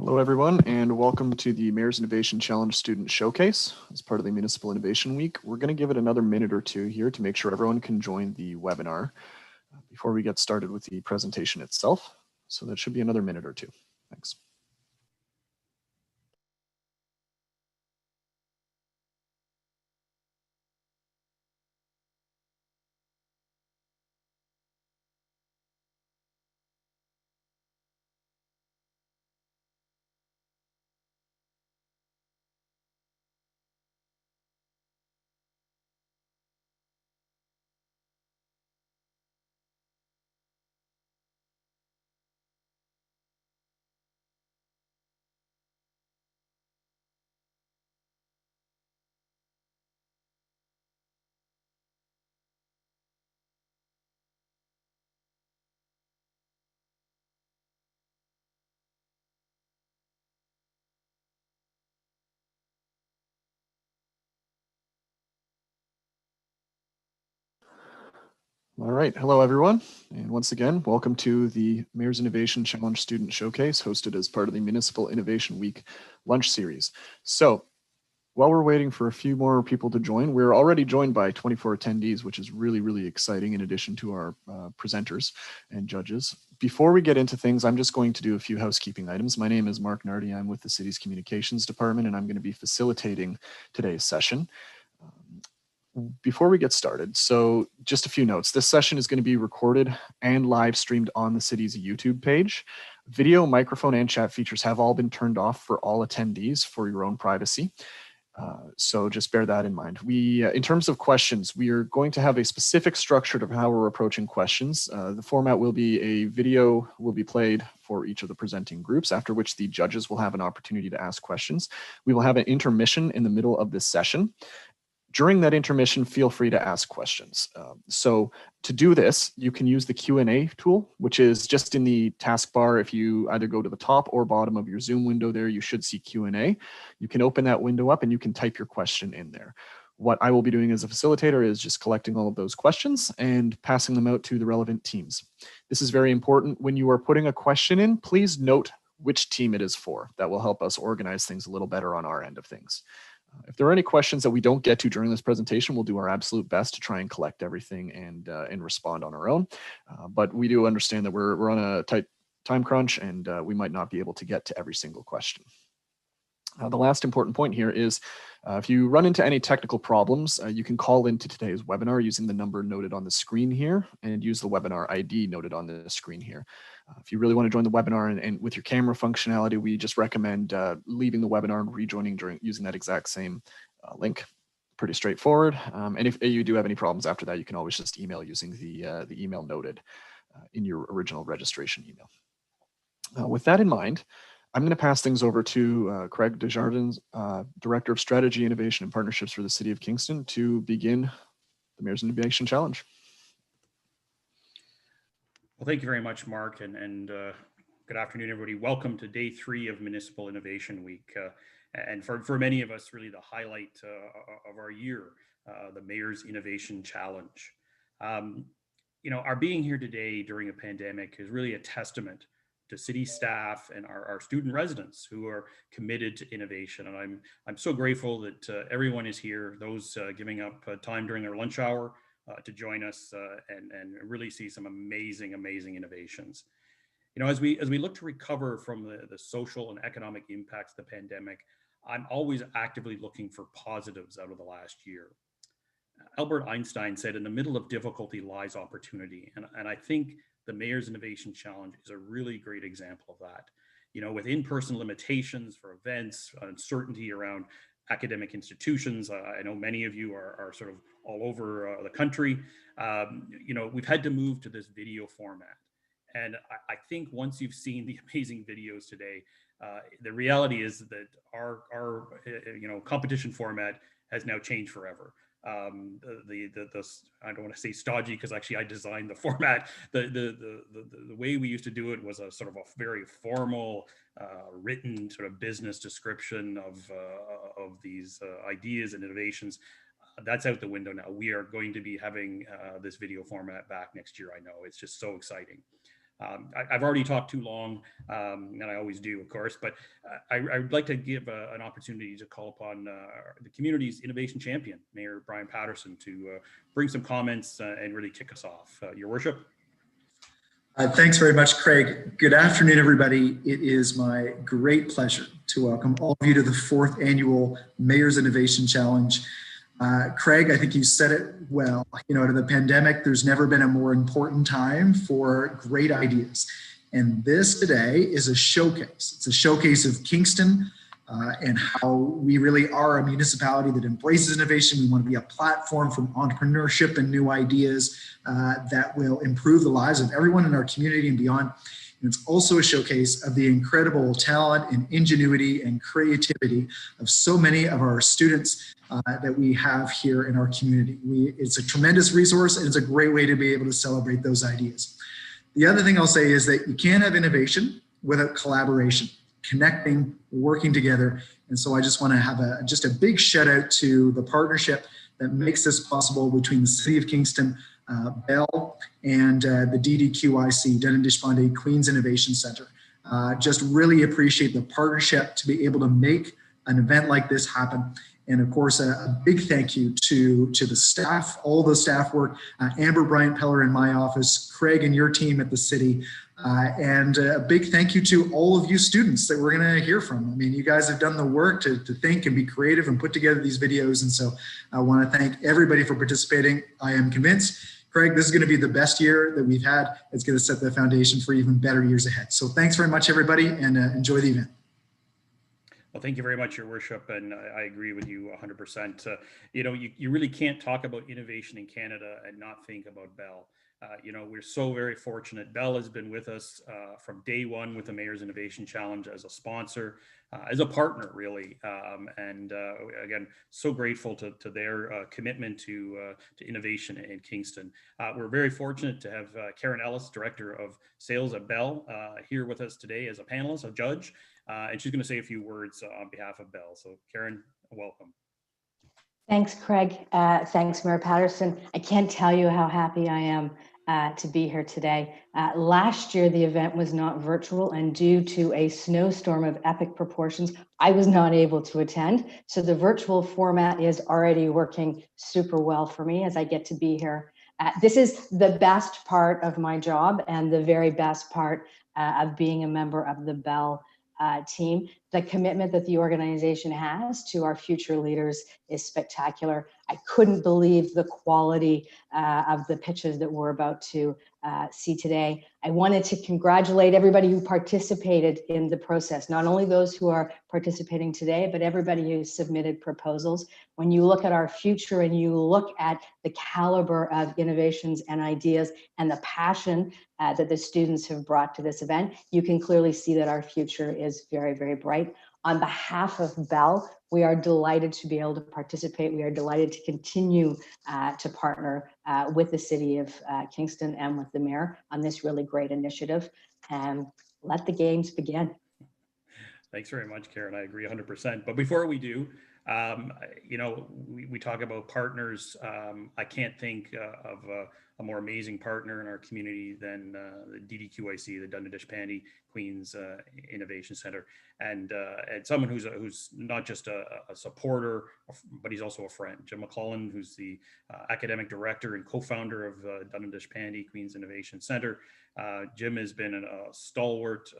Hello, everyone, and welcome to the Mayor's Innovation Challenge Student Showcase. As part of the Municipal Innovation Week, we're going to give it another minute or two here to make sure everyone can join the webinar before we get started with the presentation itself. So that should be another minute or two. Thanks. All right, hello everyone, and once again, welcome to the Mayor's Innovation Challenge Student Showcase hosted as part of the Municipal Innovation Week lunch series. So while we're waiting for a few more people to join, we're already joined by 24 attendees, which is really, really exciting in addition to our presenters and judges. Before we get into things, I'm just going to do a few housekeeping items. My name is Mark Nardi. I'm with the city's communications department, and I'm going to be facilitating today's session. Before we get started, so just a few notes. This session is going to be recorded and live streamed on the city's YouTube page. Video, microphone, and chat features have all been turned off for all attendees for your own privacy. So just bear that in mind. In terms of questions, we are going to have a specific structure to how we're approaching questions. The format will be a video will be played for each of the presenting groups, after which the judges will have an opportunity to ask questions. We will have an intermission in the middle of this session. During that intermission, feel free to ask questions. So to do this, you can use the Q&A tool, which is just in the taskbar. If you either go to the top or bottom of your Zoom window there, you should see Q&A. You can open that window up and you can type your question in there. What I will be doing as a facilitator is just collecting all of those questions and passing them out to the relevant teams. This is very important. When you are putting a question in, please note which team it is for. That will help us organize things a little better on our end of things. If there are any questions that we don't get to during this presentation, we'll do our absolute best to try and collect everything and respond on our own. But we do understand that we're on a tight time crunch and we might not be able to get to every single question. The last important point here is if you run into any technical problems, you can call into today's webinar using the number noted on the screen here and use the webinar ID noted on the screen here. If you really want to join the webinar and with your camera functionality, we just recommend leaving the webinar and rejoining using that exact same link. Pretty straightforward. And if you do have any problems after that, you can always just email using the email noted in your original registration email. With that in mind, I'm going to pass things over to Craig Desjardins, Director of Strategy, Innovation, and Partnerships for the City of Kingston, to begin the Mayor's Innovation Challenge. Well, thank you very much, Mark, and good afternoon, everybody. Welcome to day 3 of Municipal Innovation Week. And for many of us, really the highlight of our year, the Mayor's Innovation Challenge. You know, our being here today during a pandemic is really a testament to city staff and our student residents who are committed to innovation. And I'm so grateful that everyone is here, those giving up time during their lunch hour to join us and really see some amazing innovations. You know, as we look to recover from the social and economic impacts of the pandemic, I'm always actively looking for positives out of the last year. Albert Einstein said, "In the middle of difficulty lies opportunity." And I think the Mayor's Innovation Challenge is a really great example of that. You know, with in-person limitations for events, uncertainty around academic institutions, I know many of you are sort of all over the country. You know, we've had to move to this video format. And I think once you've seen the amazing videos today, the reality is that our competition format has now changed forever. I don't want to say stodgy because actually I designed the format. The way we used to do it was a sort of a very formal, written sort of business description of these ideas and innovations. That's out the window now. We are going to be having this video format back next year. I know it's just so exciting. I've already talked too long, and I always do, of course, but I would like to give an opportunity to call upon the community's innovation champion, Mayor Brian Patterson, to bring some comments and really kick us off. Your Worship. Thanks very much, Craig. Good afternoon, everybody. It is my great pleasure to welcome all of you to the 4th annual Mayor's Innovation Challenge. Craig, I think you said it well. You know, in the pandemic, there's never been a more important time for great ideas. And this today is a showcase. It's a showcase of Kingston and how we really are a municipality that embraces innovation. We want to be a platform for entrepreneurship and new ideas that will improve the lives of everyone in our community and beyond. And it's also a showcase of the incredible talent and ingenuity and creativity of so many of our students that we have here in our community. It's a tremendous resource, and it's a great way to be able to celebrate those ideas. The other thing I'll say is that you can't have innovation without collaboration, connecting, working together. And so I just want to have just a big shout out to the partnership that makes this possible between the City of Kingston, Bell, and the DDQIC, Dunn-Dish-Bondet Queen's Innovation Center. Just really appreciate the partnership to be able to make an event like this happen. And of course, a big thank you to the staff, all the staff work, Amber Bryant-Peller in my office, Craig and your team at the city, and a big thank you to all of you students that we're going to hear from. I mean, you guys have done the work to think and be creative and put together these videos. And so I want to thank everybody for participating. I am convinced, Craig, this is going to be the best year that we've had. It's going to set the foundation for even better years ahead. So thanks very much, everybody, and enjoy the event. Well, thank you very much, Your Worship, and I agree with you 100%. You know, you really can't talk about innovation in Canada and not think about Bell. You know, we're so very fortunate. Bell has been with us from day one with the Mayor's Innovation Challenge as a sponsor, as a partner, really. And again, so grateful to their commitment to innovation in Kingston. We're very fortunate to have Karen Ellis, Director of Sales at Bell, here with us today as a panelist, a judge. And she's going to say a few words on behalf of Bell. So Karen, welcome. Thanks, Craig. Thanks, Mayor Patterson. I can't tell you how happy I am to be here today. Last year, the event was not virtual, and due to a snowstorm of epic proportions, I was not able to attend. So the virtual format is already working super well for me as I get to be here. This is the best part of my job and the very best part of being a member of the Bell team. The commitment that the organization has to our future leaders is spectacular. I couldn't believe the quality of the pitches that we're about to see today. I wanted to congratulate everybody who participated in the process, not only those who are participating today, but everybody who submitted proposals. When you look at our future and you look at the caliber of innovations and ideas and the passion that the students have brought to this event, you can clearly see that our future is very, very bright. On behalf of Bell, we are delighted to be able to participate. We are delighted to continue to partner with the City of Kingston and with the Mayor on this really great initiative. And let the games begin. Thanks very much, Karen. I agree 100%. But before we do, you know, we talk about partners. I can't think of a more amazing partner in our community than the DDQIC, the Dunn-Dish-Bondet Queen's Innovation Center, and someone who's not just a supporter, but he's also a friend. Jim McClellan, who's the academic director and co-founder of Dunn-Dish-Bondet Queen's Innovation Center. Jim has been a stalwart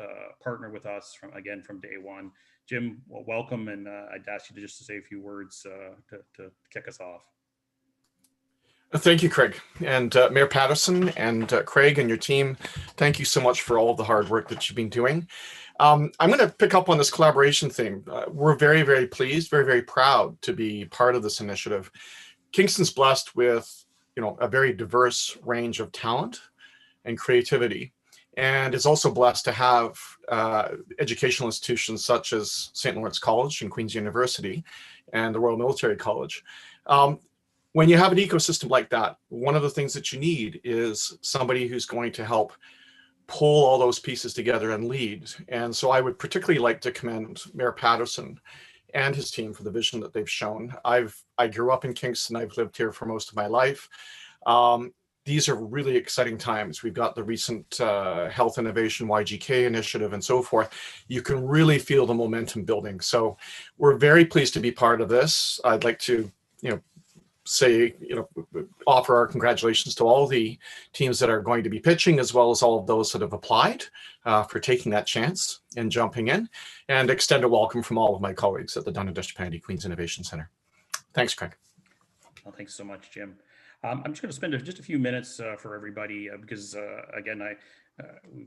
partner with us from day one. Jim, well, welcome, and I'd ask you to say a few words to kick us off. Thank you, Craig. And Mayor Patterson and Craig and your team, thank you so much for all of the hard work that you've been doing. I'm going to pick up on this collaboration theme. We're very, very pleased, very, very proud to be part of this initiative. Kingston's blessed with, you know, a very diverse range of talent and creativity, and is also blessed to have educational institutions such as St. Lawrence College and Queen's University and the Royal Military College. When you have an ecosystem like that, one of the things that you need is somebody who's going to help pull all those pieces together and lead. And so I would particularly like to commend Mayor Patterson and his team for the vision that they've shown. I grew up in Kingston. I've lived here for most of my life. The these are really exciting times. We've got the recent Health Innovation YGK initiative and so forth. You can really feel the momentum building. So we're very pleased to be part of this. I'd like to, say, offer our congratulations to all the teams that are going to be pitching, as well as all of those that have applied for taking that chance and jumping in, and extend a welcome from all of my colleagues at the Dun & Distripandy Queen's Innovation Center. Thanks, Craig. Well, thanks so much, Jim. I'm just going to spend just a few minutes for everybody because, again,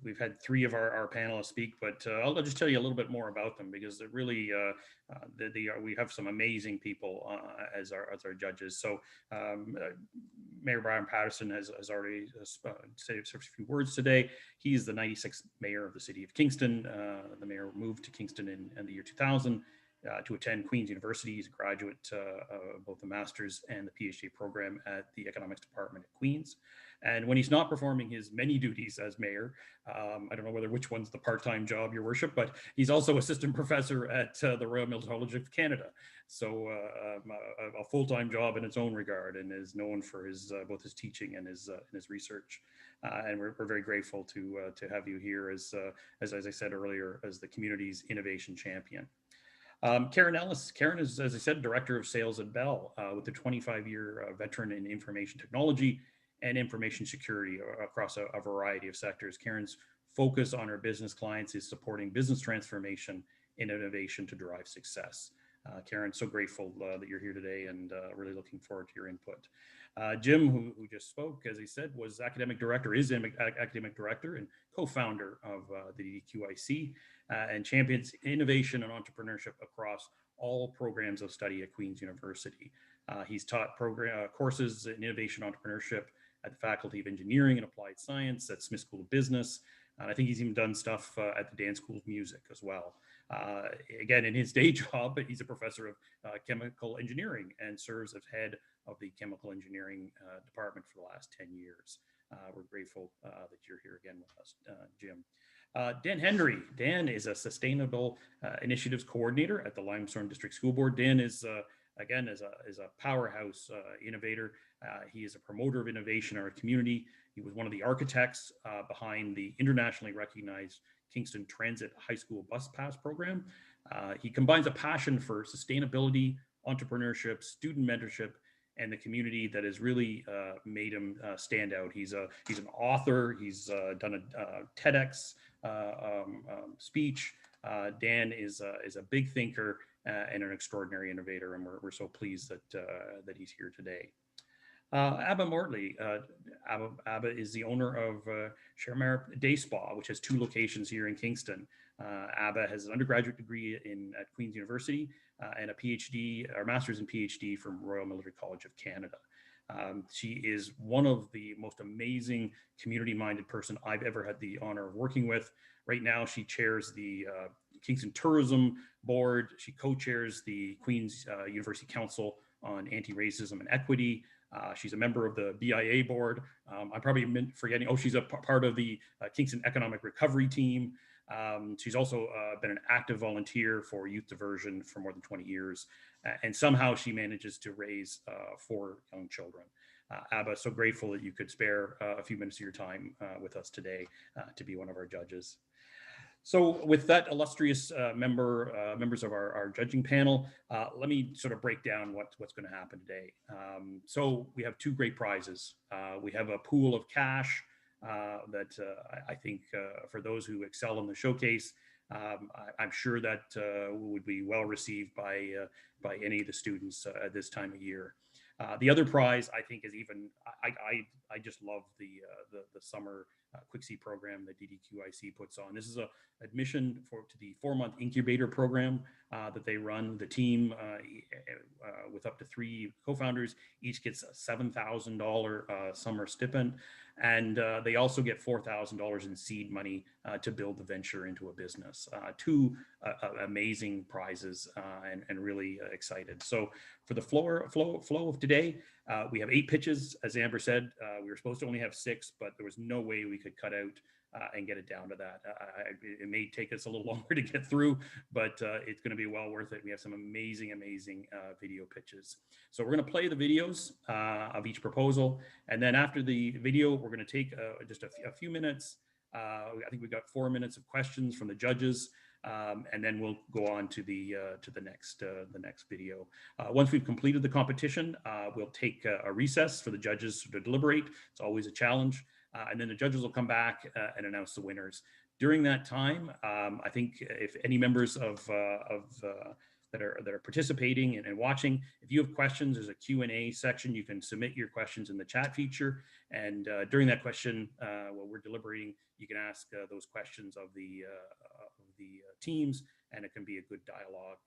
we've had three of our panelists speak, but I'll just tell you a little bit more about them because they're really, we have some amazing people as our judges. So Mayor Brian Patterson has already said a few words today. He's the 96th mayor of the city of Kingston. The mayor moved to Kingston in the year 2000. To attend Queen's University. He's a graduate of both the master's and the PhD program at the economics department at Queen's. And when he's not performing his many duties as mayor, I don't know which one's the part-time job, your worship, but he's also assistant professor at the Royal Military College of Canada. So a full-time job in its own regard, and is known for his both his teaching and his research. And we're very grateful to have you here as I said earlier, as the community's innovation champion. Karen Ellis. Karen is, as I said, Director of Sales at Bell with a 25-year veteran in information technology and information security across a variety of sectors. Karen's focus on her business clients is supporting business transformation and innovation to drive success. Karen, so grateful that you're here today and really looking forward to your input. Jim, who just spoke, as he said, is academic director and co-founder of the DDQIC and champions innovation and entrepreneurship across all programs of study at Queen's University. He's taught courses in innovation entrepreneurship at the Faculty of Engineering and Applied Science at Smith School of Business. And I think he's even done stuff at the Dan School of Music as well. Again, in his day job, he's a professor of chemical engineering and serves as head of the chemical engineering department for the last 10 years. We're grateful that you're here again with us, Jim. Dan Henry. Dan is a sustainable initiatives coordinator at the Limestone District School Board. Dan is again is a powerhouse innovator. He is a promoter of innovation in our community. He was one of the architects behind the internationally recognized Kingston Transit High School Bus Pass program. He combines a passion for sustainability, entrepreneurship, student mentorship, and the community that has really made him stand out. He's an author. He's done a TEDx speech. Dan is a big thinker and an extraordinary innovator, and we're so pleased that he's here today. Abba Mortley. Abba is the owner of Chermare Day Spa, which has 2 locations here in Kingston. Abba has an undergraduate degree at Queen's University and a PhD, or master's and PhD from Royal Military College of Canada. She is one of the most amazing community-minded person I've ever had the honor of working with. Right now, she chairs the Kingston Tourism Board. She co-chairs the Queen's University Council on Anti-Racism and Equity. She's a member of the BIA board. I'm probably forgetting, she's a part of the Kingston Economic Recovery Team. She's also been an active volunteer for youth diversion for more than 20 years. And somehow she manages to raise 4 young children. Abba, so grateful that you could spare a few minutes of your time with us today to be one of our judges. So with that illustrious members of our judging panel, let me sort of break down what's going to happen today. So we have 2 great prizes. We have a pool of cash that I think for those who excel in the showcase, I'm sure that would be well received by any of the students at this time of year. The other prize, I think, is even, I just love the summer Quick See program that DDQIC puts on. This is a admission to the 4-month incubator program that they run. The team with up to 3 co-founders each gets a $7,000 summer stipend, and they also get $4,000 in seed money to build the venture into a business. 2 amazing prizes, and really excited. So for the flow of today, we have 8 pitches. As Amber said, we were supposed to only have 6, but there was no way we could cut out and get it down to that. It may take us a little longer to get through, but it's going to be well worth it. We have some amazing video pitches. So we're going to play the videos of each proposal. And then after the video, we're going to take just a few minutes. I think we've got 4 minutes of questions from the judges. And then we'll go on to the next video. Once we've completed the competition, we'll take a recess for the judges to deliberate. It's always a challenge. And then the judges will come back and announce the winners. During that time, I think if any members that are participating and watching, if you have questions, there's a Q&A section. You can submit your questions in the chat feature. And during that question, while we're deliberating, you can ask those questions of the teams, and it can be a good dialogue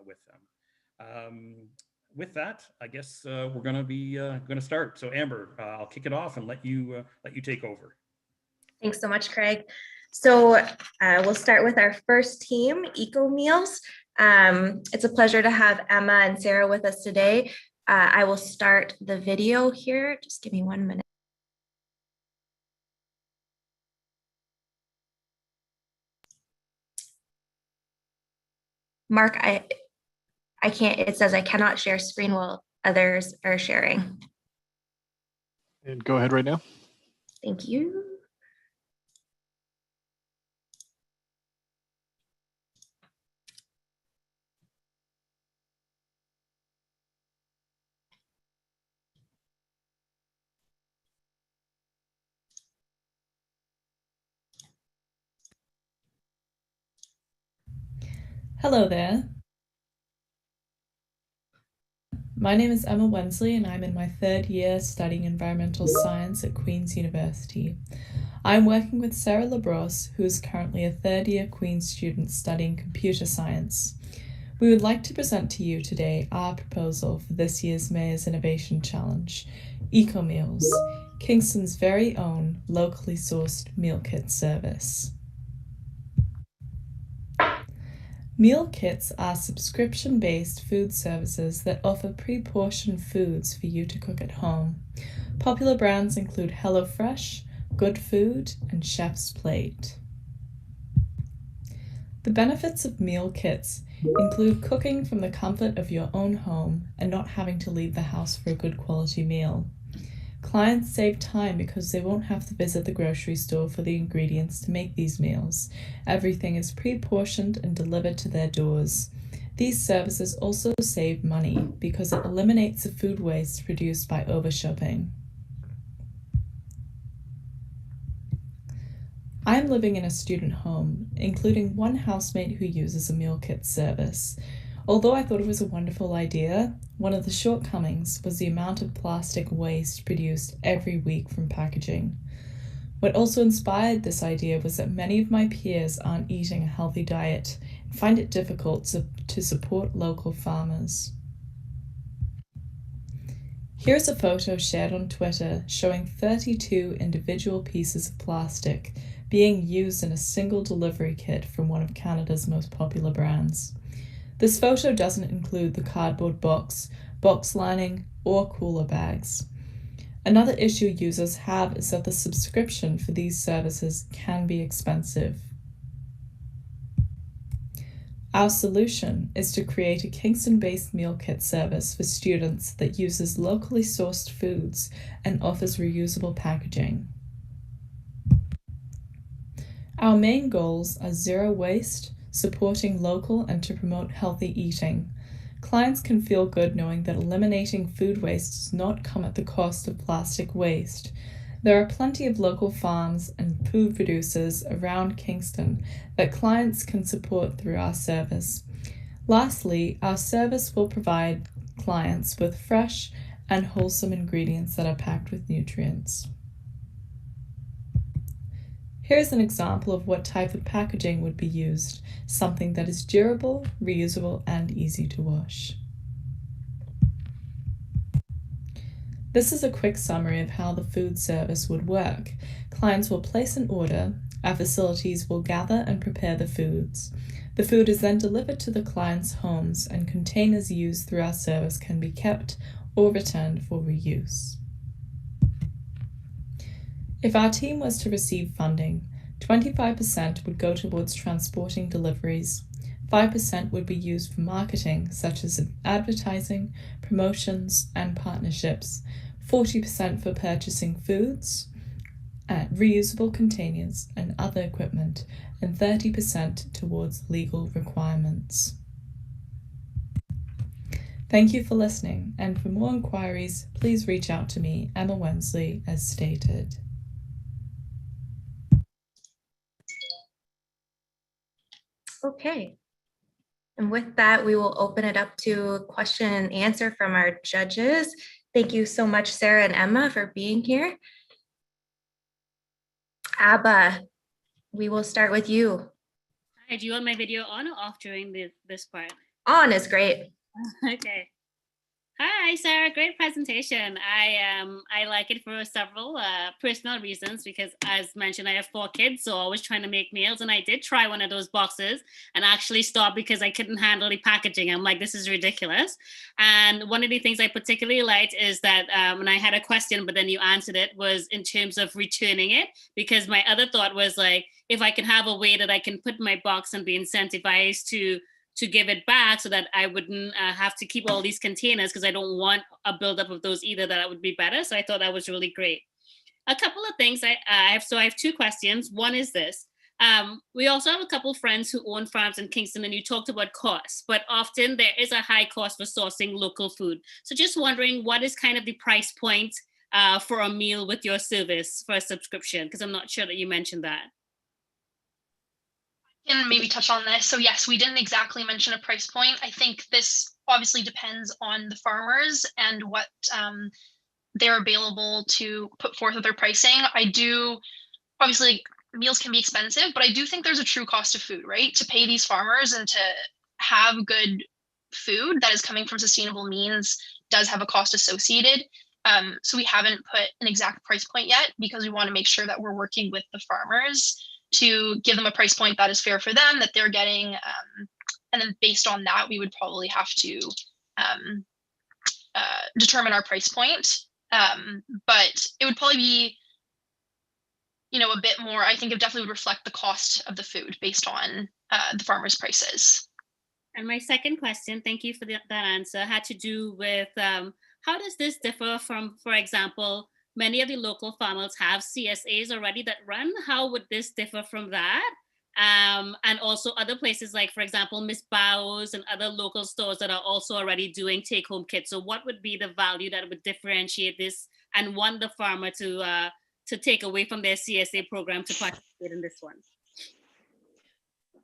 with them. With that, I guess we're going to start. So Amber, I'll kick it off and let you take over. Thanks so much, Craig. So we'll start with our first team, Eco Meals. It's a pleasure to have Emma and Sarah with us today. I will start the video here. Just give me 1 minute. Mark, I can't, it says I cannot share screen while others are sharing. And go ahead right now. Thank you. Hello there. My name is Emma Wensley and I'm in my 3rd year studying environmental science at Queen's University. I'm working with Sarah Labrosse, who is currently a 3rd year Queen's student studying computer science. We would like to present to you today our proposal for this year's Mayor's Innovation Challenge, Eco Meals, Kingston's very own locally sourced meal kit service. Meal kits are subscription-based food services that offer pre-portioned foods for you to cook at home. Popular brands include HelloFresh, Good Food, and Chef's Plate. The benefits of meal kits include cooking from the comfort of your own home and not having to leave the house for a good quality meal. Clients save time because they won't have to visit the grocery store for the ingredients to make these meals. Everything is pre-portioned and delivered to their doors. These services also save money because it eliminates the food waste produced by overshopping. I'm living in a student home, including one housemate who uses a meal kit service. Although I thought it was a wonderful idea, one of the shortcomings was the amount of plastic waste produced every week from packaging. What also inspired this idea was that many of my peers aren't eating a healthy diet and find it difficult to support local farmers. Here's a photo shared on Twitter showing 32 individual pieces of plastic being used in a single delivery kit from one of Canada's most popular brands. This photo doesn't include the cardboard box lining, or cooler bags. Another issue users have is that the subscription for these services can be expensive. Our solution is to create a Kingston-based meal kit service for students that uses locally sourced foods and offers reusable packaging. Our main goals are zero waste, supporting local, and to promote healthy eating. Clients can feel good knowing that eliminating food waste does not come at the cost of plastic waste. There are plenty of local farms and food producers around Kingston that clients can support through our service. Lastly, our service will provide clients with fresh and wholesome ingredients that are packed with nutrients. Here's an example of what type of packaging would be used, something that is durable, reusable, and easy to wash. This is a quick summary of how the food service would work. Clients will place an order, our facilities will gather and prepare the foods. The food is then delivered to the client's homes, and containers used through our service can be kept or returned for reuse. If our team was to receive funding, 25% would go towards transporting deliveries. 5% would be used for marketing, such as advertising, promotions, and partnerships. 40% for purchasing foods, reusable containers, and other equipment, and 30% towards legal requirements. Thank you for listening, and for more inquiries, please reach out to me, Emma Wensley, as stated. Okay. And with that, we will open it up to question and answer from our judges. Thank you so much, Sarah and Emma, for being here. Abba, we will start with you. Hi, do you want my video on or off during this part? On is great. Okay. Hi, Sarah. Great presentation. I like it for several personal reasons because, as mentioned, I have 4 kids, so I was trying to make meals, and I did try one of those boxes and actually stopped because I couldn't handle the packaging. I'm like, this is ridiculous. And one of the things I particularly liked is that when I had a question, but then you answered it, was in terms of returning it, because my other thought was like, if I can have a way that I can put my box and be incentivized to give it back so that I wouldn't have to keep all these containers, because I don't want a buildup of those either, that would be better. So I thought that was really great. A couple of things I have 2 questions. One is this. We also have a couple of friends who own farms in Kingston, and you talked about costs, but often there is a high cost for sourcing local food. So just wondering, what is kind of the price point for a meal with your service for a subscription? Because I'm not sure that you mentioned that. Can maybe touch on this. So yes, we didn't exactly mention a price point. I think this obviously depends on the farmers and what they're available to put forth with their pricing. Obviously meals can be expensive, but I do think there's a true cost of food, right? To pay these farmers and to have good food that is coming from sustainable means does have a cost associated. So we haven't put an exact price point yet because we want to make sure that we're working with the farmers to give them a price point that is fair for them, that they're getting, and then based on that, we would probably have to determine our price point. But it would probably be, a bit more. I think it definitely would reflect the cost of the food based on the farmers' prices. And my second question, thank you for that answer, had to do with how does this differ from, for example, many of the local farmers have CSAs already that run. How would this differ from that? And also other places like, for example, Miss Bow's and other local stores that are also already doing take-home kits. So what would be the value that would differentiate this and want the farmer to take away from their CSA program to participate in this one?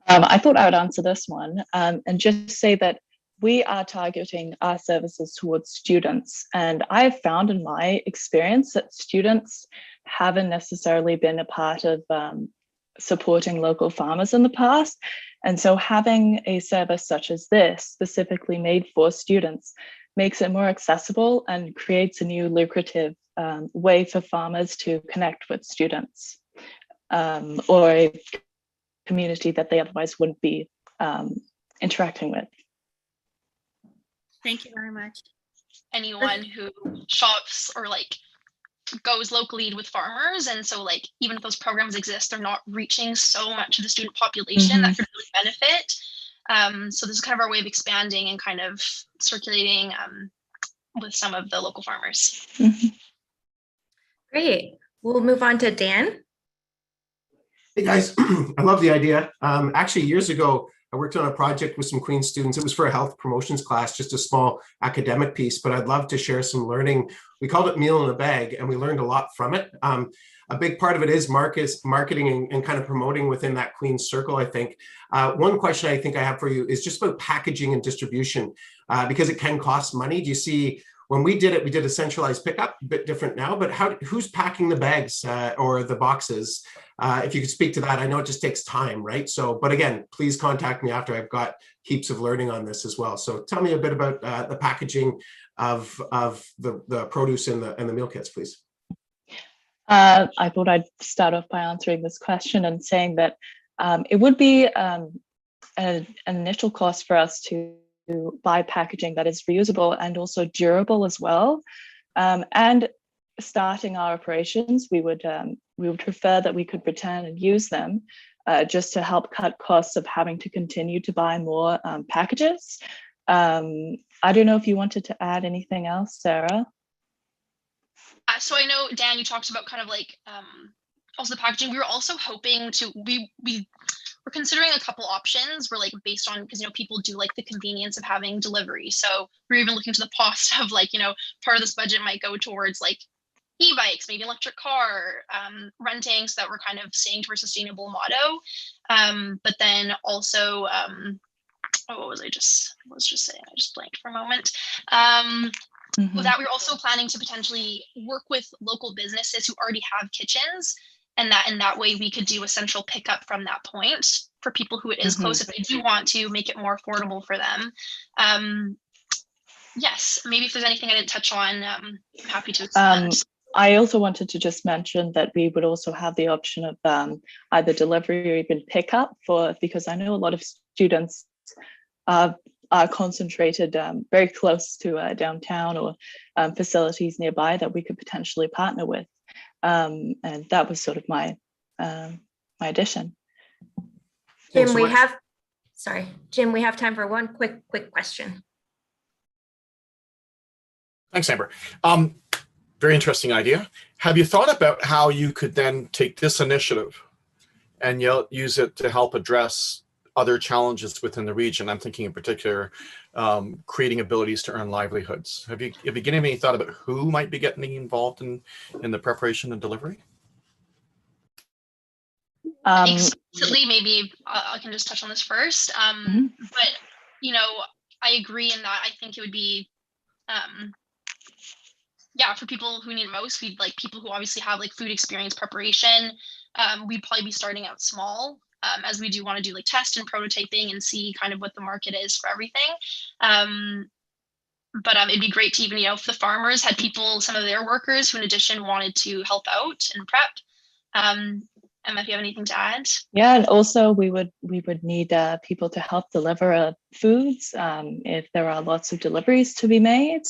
I thought I would answer this one and just say that we are targeting our services towards students. And I've found in my experience that students haven't necessarily been a part of supporting local farmers in the past. And so having a service such as this, specifically made for students, makes it more accessible and creates a new lucrative way for farmers to connect with students or a community that they otherwise wouldn't be interacting with. Thank you very much. Anyone who shops or goes locally with farmers, and so even if those programs exist, they're not reaching so much of the student population that could really benefit. So this is kind of our way of expanding and kind of circulating with some of the local farmers. Great. We'll move on to Dan. Hey guys, I love the idea. Actually, years ago, I worked on a project with some Queen's students. It was for a health promotions class, just a small academic piece, but I'd love to share some learning. We called it Meal in a Bag, and we learned a lot from it. A big part of it is marketing and kind of promoting within that Queen's circle, I think. One question I think I have for you is just about packaging and distribution, because it can cost money. Do you see, when we did it, we did a centralized pickup, a bit different now, but who's packing the bags or the boxes? If you could speak to that, I know it just takes time, right? So, but again, please contact me after. I've got heaps of learning on this as well. So tell me a bit about the packaging of the produce and the meal kits, please. I thought I'd start off by answering this question and saying that it would be an initial cost for us to buy packaging that is reusable and also durable as well. And starting our operations, we would we would prefer that we could return and use them just to help cut costs of having to continue to buy more packages. I don't know if you wanted to add anything else, Sarah. So I know, Dan, you talked about kind of like also the packaging. We were also hoping to, we're considering a couple options. We're like based on, because, you know, people do like the convenience of having delivery. So we're even looking to the cost of like, you know, part of this budget might go towards like e-bikes, maybe electric car, renting, so that we're kind of staying to our sustainable motto. But then also, what was just saying? I just blanked for a moment. With that, we're also planning to potentially work with local businesses who already have kitchens, and that way we could do a central pickup from that point for people who it is close if they do want to make it more affordable for them. Yes, maybe if there's anything I didn't touch on, I'm happy to expand. I also wanted to just mention that we would also have the option of either delivery or even pickup because I know a lot of students are concentrated very close to downtown or facilities nearby that we could potentially partner with. And that was sort of my addition. Jim, we have time for one quick question. Thanks, Amber. Very interesting idea. Have you thought about how you could then take this initiative and use it to help address other challenges within the region? I'm thinking in particular, creating abilities to earn livelihoods. Have you given any thought about who might be getting involved in the preparation and delivery? Explicitly, maybe I can just touch on this first. But, you know, I agree in that I think it would be, yeah, for people who need it most, we'd like people who obviously have like food experience preparation. We'd probably be starting out small, as we do want to do like test and prototyping and see kind of what the market is for everything. But it'd be great to even, you know, if the farmers had people, some of their workers who in addition wanted to help out and prep. Emma, if you have anything to add? Yeah, and also we would need people to help deliver foods if there are lots of deliveries to be made.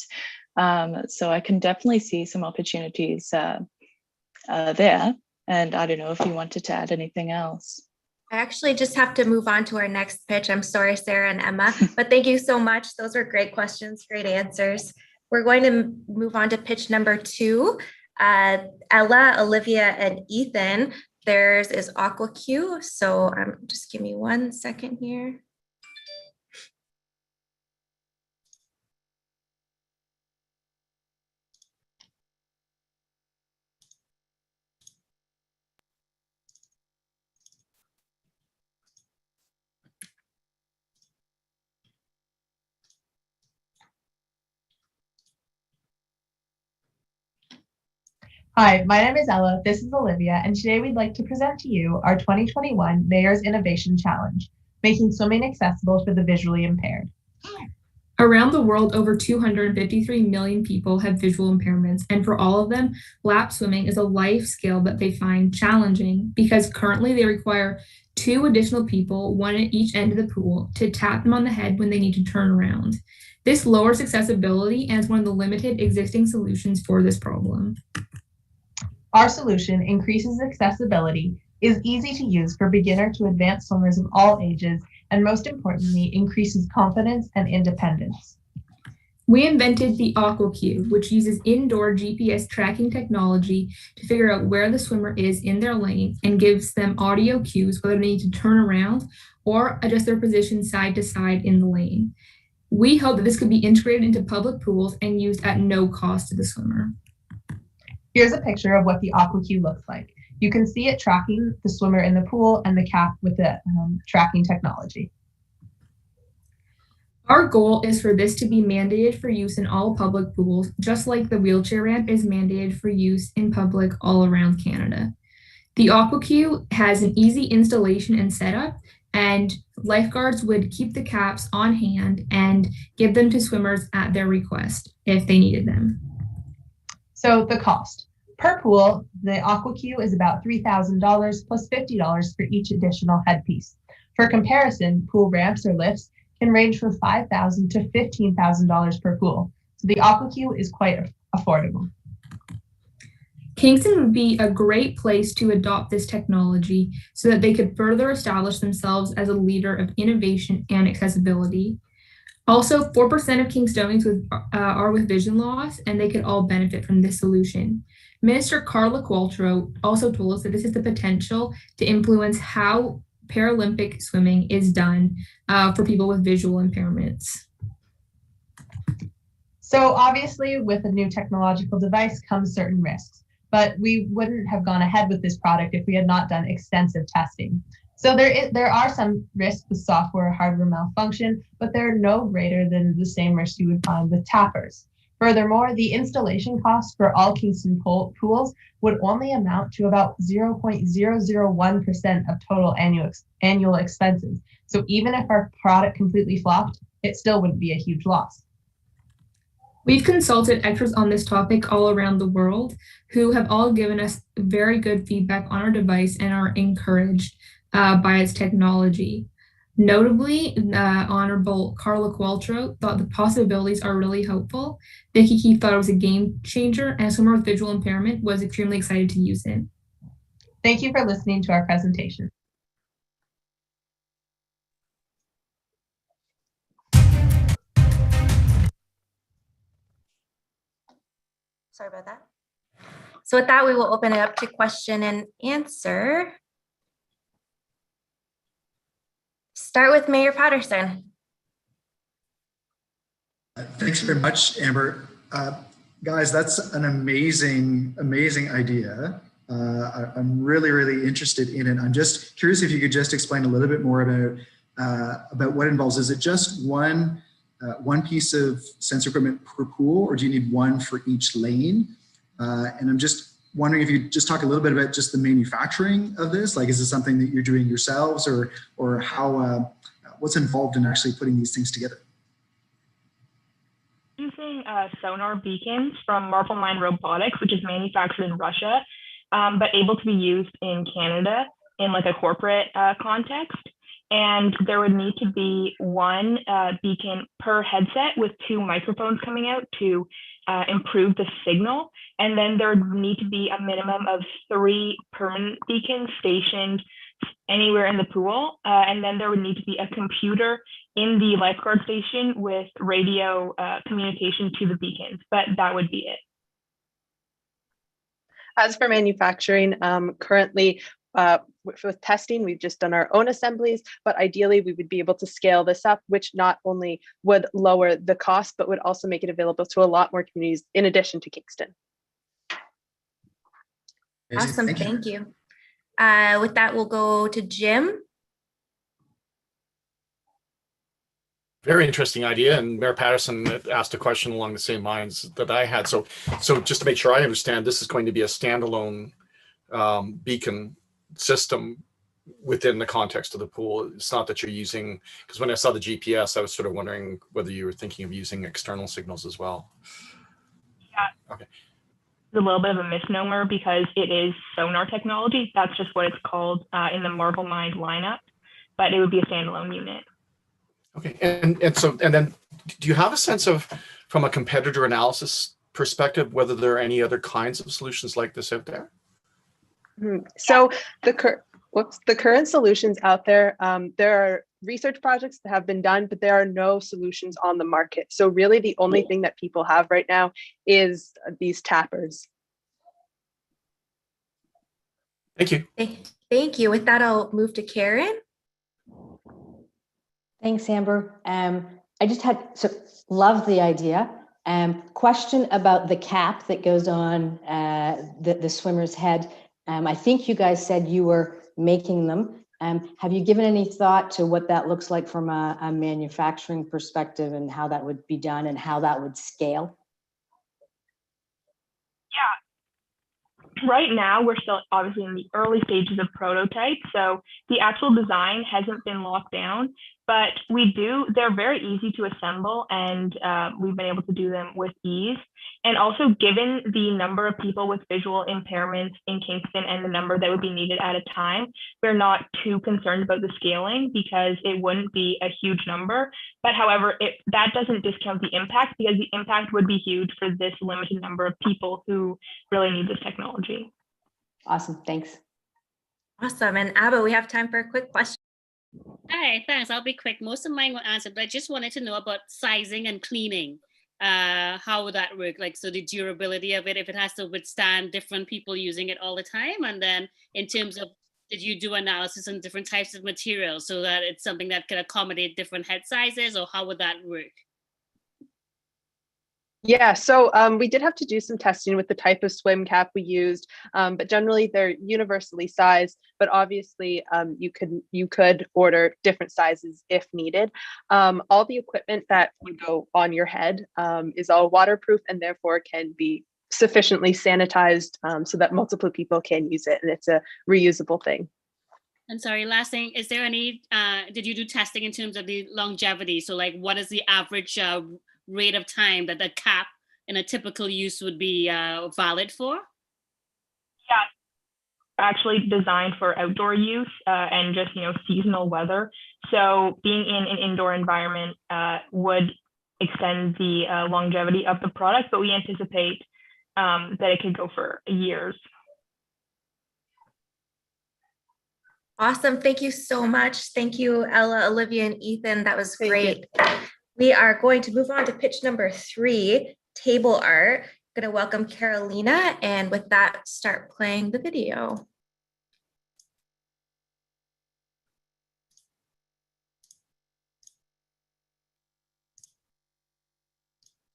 So I can definitely see some opportunities there. And I don't know if you wanted to add anything else. I actually just have to move on to our next pitch. I'm sorry, Sarah and Emma, but thank you so much. Those were great questions, great answers. We're going to move on to pitch number 2. Ella, Olivia, and Ethan. Theirs is AquaQ. So just give me 1 second here. Hi, my name is Ella, this is Olivia, and today we'd like to present to you our 2021 Mayor's Innovation Challenge, making swimming accessible for the visually impaired. Around the world, over 253 million people have visual impairments, and for all of them, lap swimming is a life skill that they find challenging because currently they require 2 additional people, one at each end of the pool, to tap them on the head when they need to turn around. This lowers accessibility and is one of the limited existing solutions for this problem. Our solution increases accessibility, is easy to use for beginner to advanced swimmers of all ages, and most importantly, increases confidence and independence. We invented the AquaQ, which uses indoor GPS tracking technology to figure out where the swimmer is in their lane and gives them audio cues whether they need to turn around or adjust their position side to side in the lane. We hope that this could be integrated into public pools and used at no cost to the swimmer. Here's a picture of what the AquaQ looks like. You can see it tracking the swimmer in the pool and the cap with the tracking technology. Our goal is for this to be mandated for use in all public pools, just like the wheelchair ramp is mandated for use in public all around Canada. The AquaQ has an easy installation and setup, and lifeguards would keep the caps on hand and give them to swimmers at their request if they needed them. So the cost. Per pool, the AquaQ is about $3,000 plus $50 for each additional headpiece. For comparison, pool ramps or lifts can range from $5,000 to $15,000 per pool. So the AquaQ is quite affordable. Kingston would be a great place to adopt this technology so that they could further establish themselves as a leader of innovation and accessibility. Also, 4% of Kingstonians are with vision loss, and they could all benefit from this solution. Minister Carla Qualtrough also told us that this has the potential to influence how Paralympic swimming is done for people with visual impairments. So obviously, with a new technological device comes certain risks, but we wouldn't have gone ahead with this product if we had not done extensive testing. So there are some risks with software or hardware malfunction, but they're no greater than the same risks you would find with tappers. Furthermore, the installation costs for all Kingston pools would only amount to about 0.001% of total annual expenses. So even if our product completely flopped, it still wouldn't be a huge loss. We've consulted experts on this topic all around the world who have all given us very good feedback on our device and are encouraged by its technology. Notably, Honorable Carla Qualtrough thought the possibilities are really hopeful. Vicky Keith thought it was a game changer, and a swimmer with visual impairment was extremely excited to use it. Thank you for listening to our presentation. Sorry about that. So with that, we will open it up to question and answer. Start with Mayor Patterson. Thanks very much, Amber. Guys, that's an amazing idea. I'm really interested in it. I'm just curious if you could just explain a little bit more about what it involves. Is it just one piece of sensor equipment per pool, or do you need one for each lane? And I'm just wondering if you just talk a little bit about just the manufacturing of this. Like, is this something that you're doing yourselves, or how, what's involved in actually putting these things together? Using sonar beacons from Marble Mine Robotics, which is manufactured in Russia, but able to be used in Canada in like a corporate context. And there would need to be one beacon per headset with 2 microphones coming out to improve the signal. And then there would need to be a minimum of 3 permanent beacons stationed anywhere in the pool. And then there would need to be a computer in the lifeguard station with radio communication to the beacons, but that would be it. As for manufacturing, currently with testing, we've just done our own assemblies, but ideally we would be able to scale this up, which not only would lower the cost, but would also make it available to a lot more communities in addition to Kingston. Awesome, thank you. With that, we'll go to Jim. Very interesting idea, and Mayor Patterson asked a question along the same lines that I had. So just to make sure I understand, this is going to be a standalone beacon system within the context of the pool. It's not that you're using, because when I saw the GPS, I was sort of wondering whether you were thinking of using external signals as well. Yeah. Okay. It's a little bit of a misnomer because it is sonar technology. That's just what it's called in the Marble Mine lineup, but it would be a standalone unit. Okay, and then do you have a sense of, from a competitor analysis perspective, whether there are any other kinds of solutions like this out there? So the current solutions out there, there are research projects that have been done, but there are no solutions on the market. So really the only thing that people have right now is these tappers. Thank you. Thank you. With that, I'll move to Karen. Thanks, Amber. I just love the idea. Question about the cap that goes on the swimmer's head. I think you guys said you were making them. Have you given any thought to what that looks like from a manufacturing perspective and how that would be done and how that would scale? Yeah. Right now, we're still obviously in the early stages of prototype. So the actual design hasn't been locked down, but they're very easy to assemble, and we've been able to do them with ease. And also, given the number of people with visual impairments in Kingston and the number that would be needed at a time, we're not too concerned about the scaling because it wouldn't be a huge number. But however, that doesn't discount the impact, because the impact would be huge for this limited number of people who really need this technology. Awesome, thanks. Awesome. And Abba, we have time for a quick question. Hi, thanks. I'll be quick. Most of mine were answered, but I just wanted to know about sizing and cleaning. How would that work? Like, so the durability of it, if it has to withstand different people using it all the time. And then in terms of, did you do analysis on different types of materials so that it's something that could accommodate different head sizes, or how would that work? Yeah, so we did have to do some testing with the type of swim cap we used, but generally they're universally sized, but obviously you could order different sizes if needed. All the equipment that would go on your head is all waterproof and therefore can be sufficiently sanitized so that multiple people can use it, and it's a reusable thing. And sorry, last thing, is there any, did you do testing in terms of the longevity? So like, what is the average rate of time that the cap in a typical use would be valid for? Yeah, actually designed for outdoor use and just, seasonal weather. So being in an indoor environment would extend the longevity of the product, but we anticipate that it could go for years. Awesome. Thank you so much. Thank you, Ella, Olivia, and Ethan. That was great. We are going to move on to pitch number 3, table art. I'm going to welcome Carolina, and with that, start playing the video.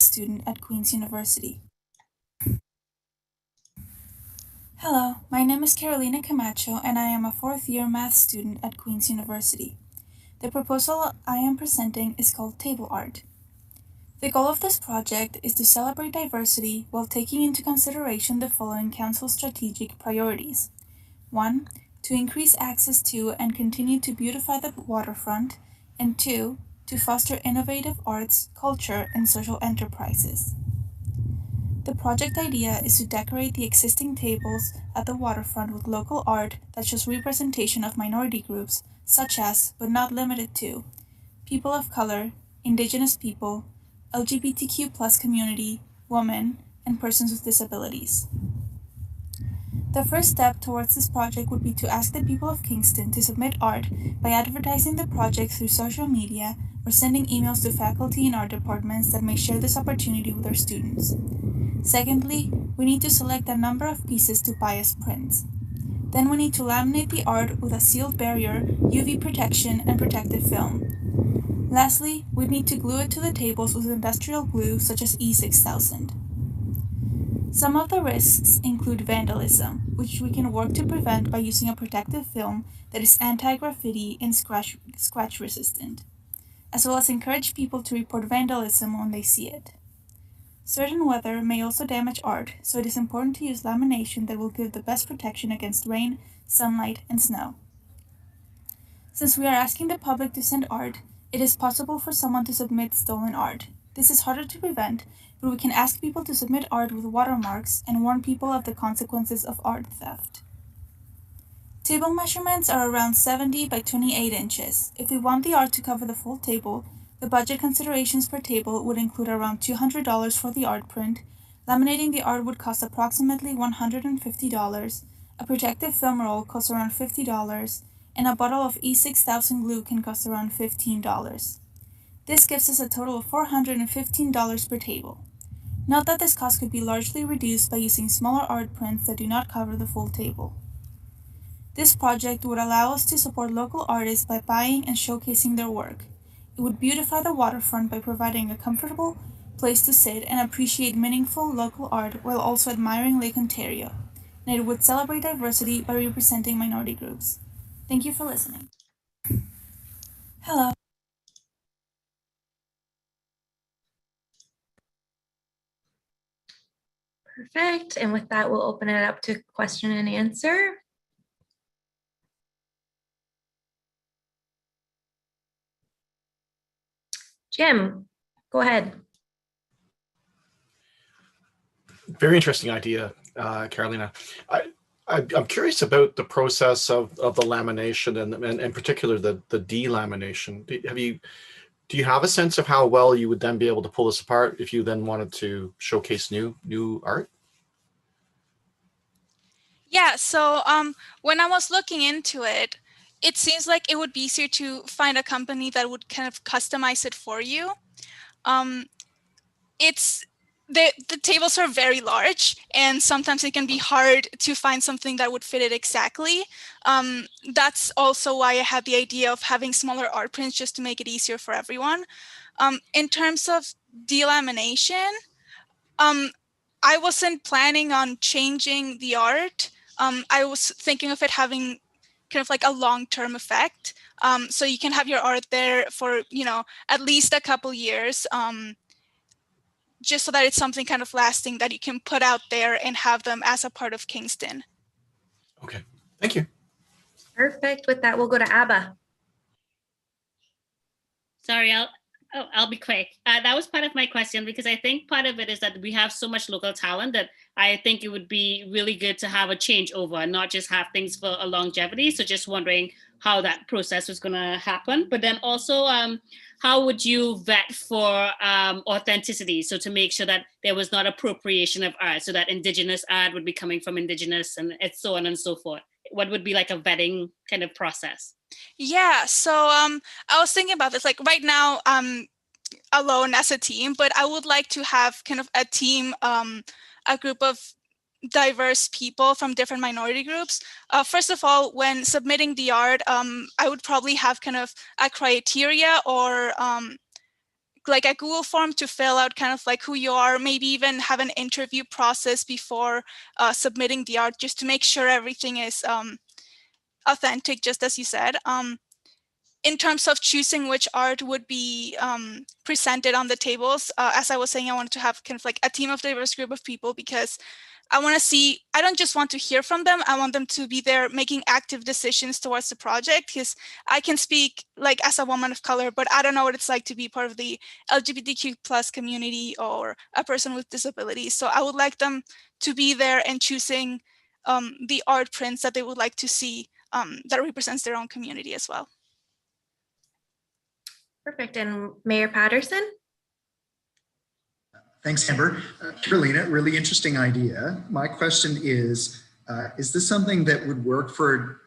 Student at Queen's University. Hello, my name is Carolina Camacho, and I am a 4th-year math student at Queen's University. The proposal I am presenting is called Table Art. The goal of this project is to celebrate diversity while taking into consideration the following Council strategic priorities. 1. To increase access to and continue to beautify the waterfront, and 2. To foster innovative arts, culture, and social enterprises. The project idea is to decorate the existing tables at the waterfront with local art that shows representation of minority groups, such as, but not limited to, people of color, indigenous people, LGBTQ+ community, women, and persons with disabilities. The first step towards this project would be to ask the people of Kingston to submit art by advertising the project through social media or sending emails to faculty in our departments that may share this opportunity with their students. Secondly, we need to select a number of pieces to buy as prints. Then we need to laminate the art with a sealed barrier, UV protection, and protective film. Lastly, we need to glue it to the tables with industrial glue such as E6000. Some of the risks include vandalism, which we can work to prevent by using a protective film that is anti-graffiti and scratch resistant, as well as encourage people to report vandalism when they see it. Certain weather may also damage art, so it is important to use lamination that will give the best protection against rain, sunlight, and snow. Since we are asking the public to send art, it is possible for someone to submit stolen art. This is harder to prevent, but we can ask people to submit art with watermarks and warn people of the consequences of art theft. Table measurements are around 70 by 28 inches. If we want the art to cover the full table, the budget considerations per table would include around $200 for the art print, laminating the art would cost approximately $150, a protective film roll costs around $50, and a bottle of E6000 glue can cost around $15. This gives us a total of $415 per table. Note that this cost could be largely reduced by using smaller art prints that do not cover the full table. This project would allow us to support local artists by buying and showcasing their work. It would beautify the waterfront by providing a comfortable place to sit and appreciate meaningful local art while also admiring Lake Ontario. And it would celebrate diversity by representing minority groups. Thank you for listening. Hello. Perfect. And with that, we'll open it up to question and answer. Jim, go ahead. Very interesting idea, Carolina. I'm curious about the process of the lamination and in particular the delamination. Do you have a sense of how well you would then be able to pull this apart if you then wanted to showcase new art? Yeah, so when I was looking into it, it seems like it would be easier to find a company that would kind of customize it for you. It's the tables are very large, and sometimes it can be hard to find something that would fit it exactly. That's also why I had the idea of having smaller art prints, just to make it easier for everyone. In terms of delamination, I wasn't planning on changing the art. I was thinking of it having kind of like a long-term effect. So you can have your art there for, at least a couple years, just so that it's something kind of lasting that you can put out there and have them as a part of Kingston. Okay, thank you. Perfect. With that, we'll go to Abba. Sorry, I'll be quick. That was part of my question, because I think part of it is that we have so much local talent that I think it would be really good to have a changeover and not just have things for a longevity. So just wondering how that process was going to happen. But then also, how would you vet for authenticity? So to make sure that there was not appropriation of art, so that Indigenous art would be coming from Indigenous and so on and so forth. What would be like a vetting kind of process? Yeah, so I was thinking about this, like right now I'm alone as a team, but I would like to have kind of a team, a group of diverse people from different minority groups. First of all, when submitting the art, I would probably have kind of a criteria or like a Google form to fill out kind of like who you are, maybe even have an interview process before submitting the art, just to make sure everything is authentic, just as you said. In terms of choosing which art would be presented on the tables, as I was saying, I wanted to have kind of like a team of diverse group of people, because I want to see, I don't just want to hear from them, I want them to be there making active decisions towards the project, because I can speak like as a woman of color, but I don't know what it's like to be part of the LGBTQ plus community or a person with disabilities. So I would like them to be there and choosing the art prints that they would like to see that represents their own community as well. Perfect. And Mayor Patterson? Thanks, Amber. Carolina, really interesting idea. My question is this something that would work for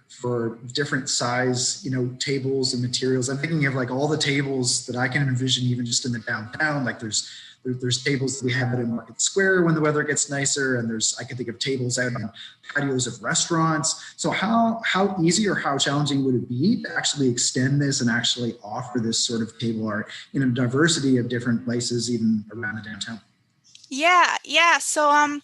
different size, tables and materials? I'm thinking of like all the tables that I can envision, even just in the downtown. Like there's tables that we have in Market Square when the weather gets nicer, and I can think of tables out on patios of restaurants. So how easy or how challenging would it be to actually extend this and actually offer this sort of table art in a diversity of different places, even around the downtown? Yeah. So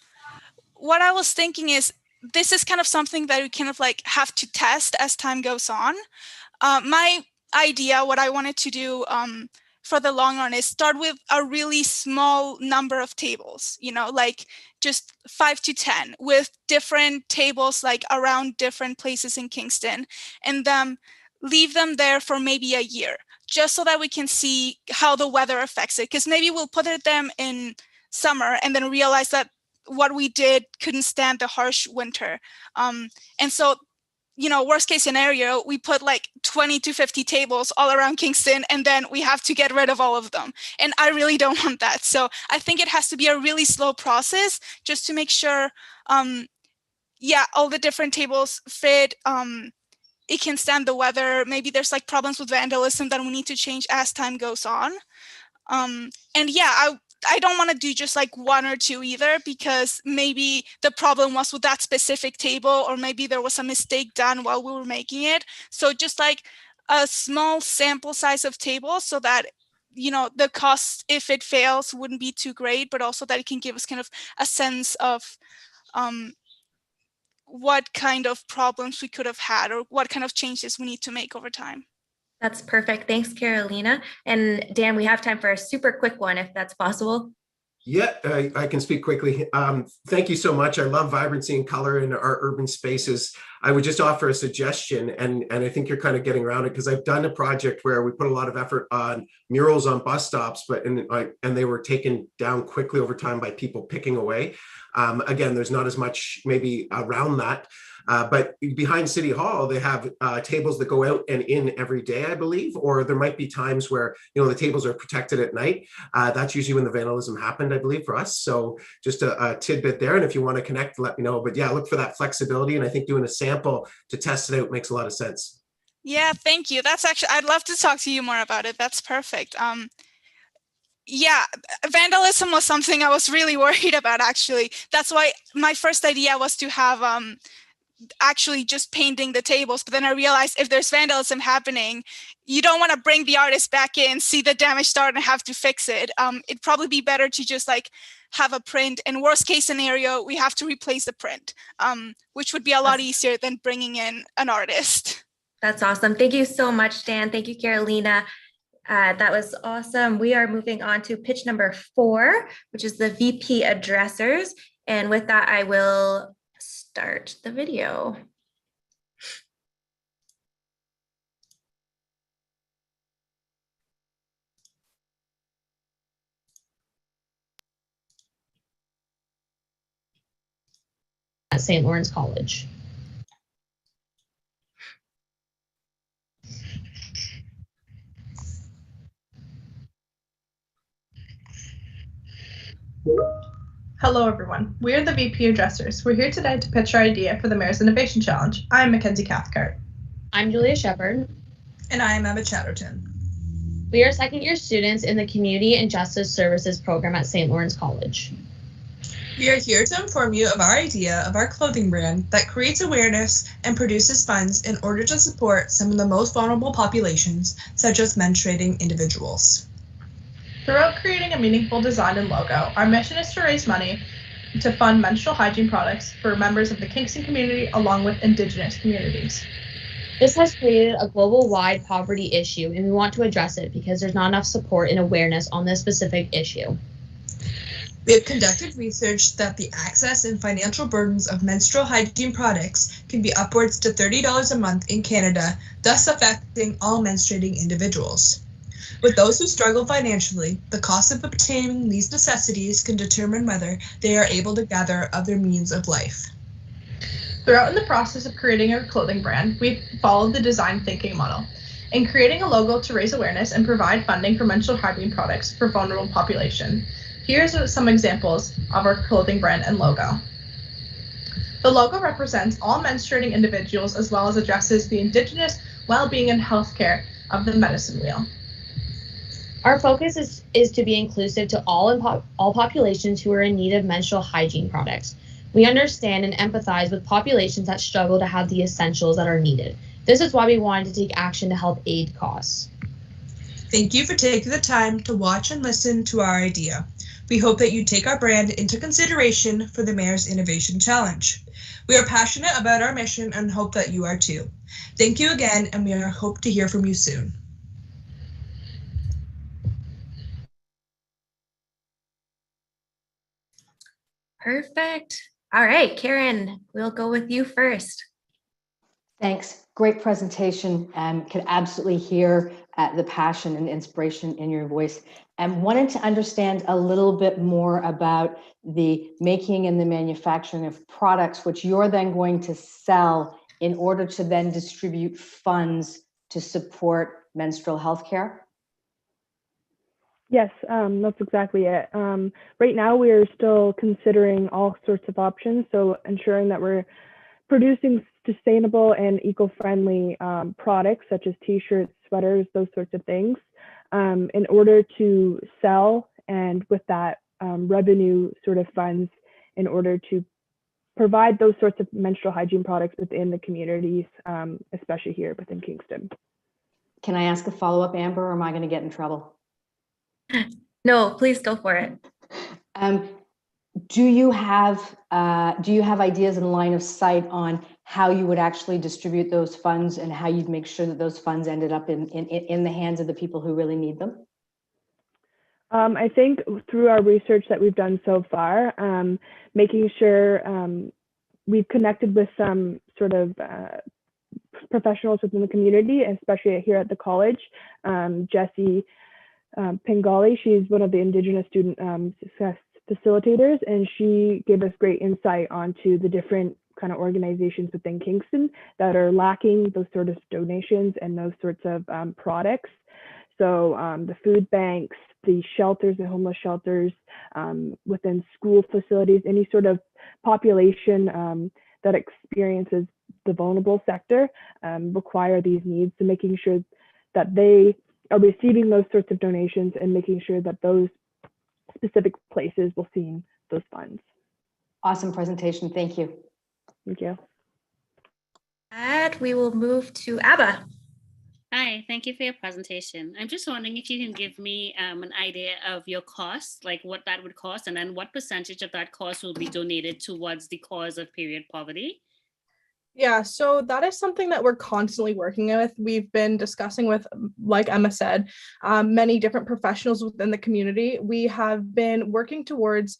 what I was thinking is, this is kind of something that we kind of like have to test as time goes on. My idea, what I wanted to do for the long run, is start with a really small number of tables, like just 5 to 10, with different tables like around different places in Kingston, and then leave them there for maybe a year, just so that we can see how the weather affects it. Because maybe we'll put them in summer and then realize that what we did couldn't stand the harsh winter. And so, worst case scenario, we put like 20 to 50 tables all around Kingston, and then we have to get rid of all of them. And I really don't want that. So I think it has to be a really slow process, just to make sure, all the different tables fit. It can stand the weather. Maybe there's like problems with vandalism that we need to change as time goes on. I don't want to do just like 1 or 2 either, because maybe the problem was with that specific table, or maybe there was a mistake done while we were making it. So just like a small sample size of tables, so that the cost, if it fails, wouldn't be too great, but also that it can give us kind of a sense of what kind of problems we could have had, or what kind of changes we need to make over time. That's perfect. Thanks, Carolina. And Dan, we have time for a super quick one, if that's possible. Yeah, I can speak quickly. Thank you so much. I love vibrancy and color in our urban spaces. I would just offer a suggestion, and I think you're kind of getting around it because I've done a project where we put a lot of effort on murals on bus stops, and they were taken down quickly over time by people picking away. Again, there's not as much maybe around that. But behind City Hall, they have tables that go out and in every day, I believe, or there might be times where, the tables are protected at night. That's usually when the vandalism happened, I believe, for us. So just a tidbit there. And if you want to connect, let me know. But yeah, look for that flexibility. And I think doing a sample to test it out makes a lot of sense. Yeah, thank you. That's actually, I'd love to talk to you more about it. That's perfect. Yeah, vandalism was something I was really worried about, actually. That's why my first idea was to have actually just painting the tables, but then I realized if there's vandalism happening, you don't want to bring the artist back in, see the damage start and have to fix it. It'd probably be better to just like have a print. In worst case scenario, we have to replace the print, which would be a lot easier than bringing in an artist. That's awesome. Thank you so much, Dan. Thank you, Carolina. That was awesome. We are moving on to pitch number 4, which is the VP addressers. And with that, I will start the video. At St. Lawrence College. Hello, everyone. We are the VP Addressers. We're here today to pitch our idea for the Mayor's Innovation Challenge. I'm Mackenzie Cathcart. I'm Julia Shepard. And I'm Emma Chatterton. We are second-year students in the Community and Justice Services program at St. Lawrence College. We are here to inform you of our idea of our clothing brand that creates awareness and produces funds in order to support some of the most vulnerable populations, such as menstruating individuals. Throughout creating a meaningful design and logo, our mission is to raise money to fund menstrual hygiene products for members of the Kingston community along with Indigenous communities. This has created a global-wide poverty issue, and we want to address it because there's not enough support and awareness on this specific issue. We have conducted research that the access and financial burdens of menstrual hygiene products can be upwards to $30 a month in Canada, thus affecting all menstruating individuals. With those who struggle financially, the cost of obtaining these necessities can determine whether they are able to gather other means of life. Throughout in the process of creating our clothing brand, we've followed the design thinking model in creating a logo to raise awareness and provide funding for menstrual hygiene products for vulnerable population. Here's some examples of our clothing brand and logo. The logo represents all menstruating individuals as well as addresses the Indigenous well-being and healthcare of the medicine wheel. Our focus is to be inclusive to all populations who are in need of menstrual hygiene products. We understand and empathize with populations that struggle to have the essentials that are needed. This is why we wanted to take action to help aid costs. Thank you for taking the time to watch and listen to our idea. We hope that you take our brand into consideration for the Mayor's Innovation Challenge. We are passionate about our mission and hope that you are too. Thank you again, and we hope to hear from you soon. Perfect. All right, Karen, we'll go with you first. Thanks. Great presentation. Could absolutely hear the passion and inspiration in your voice. And wanted to understand a little bit more about the making and the manufacturing of products, which you're then going to sell in order to then distribute funds to support menstrual health care. Yes, that's exactly it. Right now, we are still considering all sorts of options, so ensuring that we're producing sustainable and eco-friendly products such as t-shirts, sweaters, those sorts of things, in order to sell, and with that revenue sort of funds in order to provide those sorts of menstrual hygiene products within the communities, especially here within Kingston. Can I ask a follow-up, Amber, or am I going to get in trouble? No, please go for it. Do you have ideas in line of sight on how you would actually distribute those funds and how you'd make sure that those funds ended up in the hands of the people who really need them? I think through our research that we've done so far, making sure we've connected with some sort of professionals within the community, especially here at the college. Jessie Pingali, she's one of the Indigenous student success facilitators, and she gave us great insight onto the different kind of organizations within Kingston that are lacking those sort of donations and those sorts of products. So the food banks, the shelters, the homeless shelters, within school facilities, any sort of population that experiences the vulnerable sector require these needs. So making sure that they are receiving those sorts of donations and making sure that those specific places will see those funds. Awesome presentation. Thank you. Thank you. And we will move to Abba. Hi, thank you for your presentation. I'm just wondering if you can give me an idea of your cost, like what that would cost, and then what percentage of that cost will be donated towards the cause of period poverty? Yeah, so that is something that we're constantly working with. We've been discussing with, like Emma said, many different professionals within the community. We have been working towards,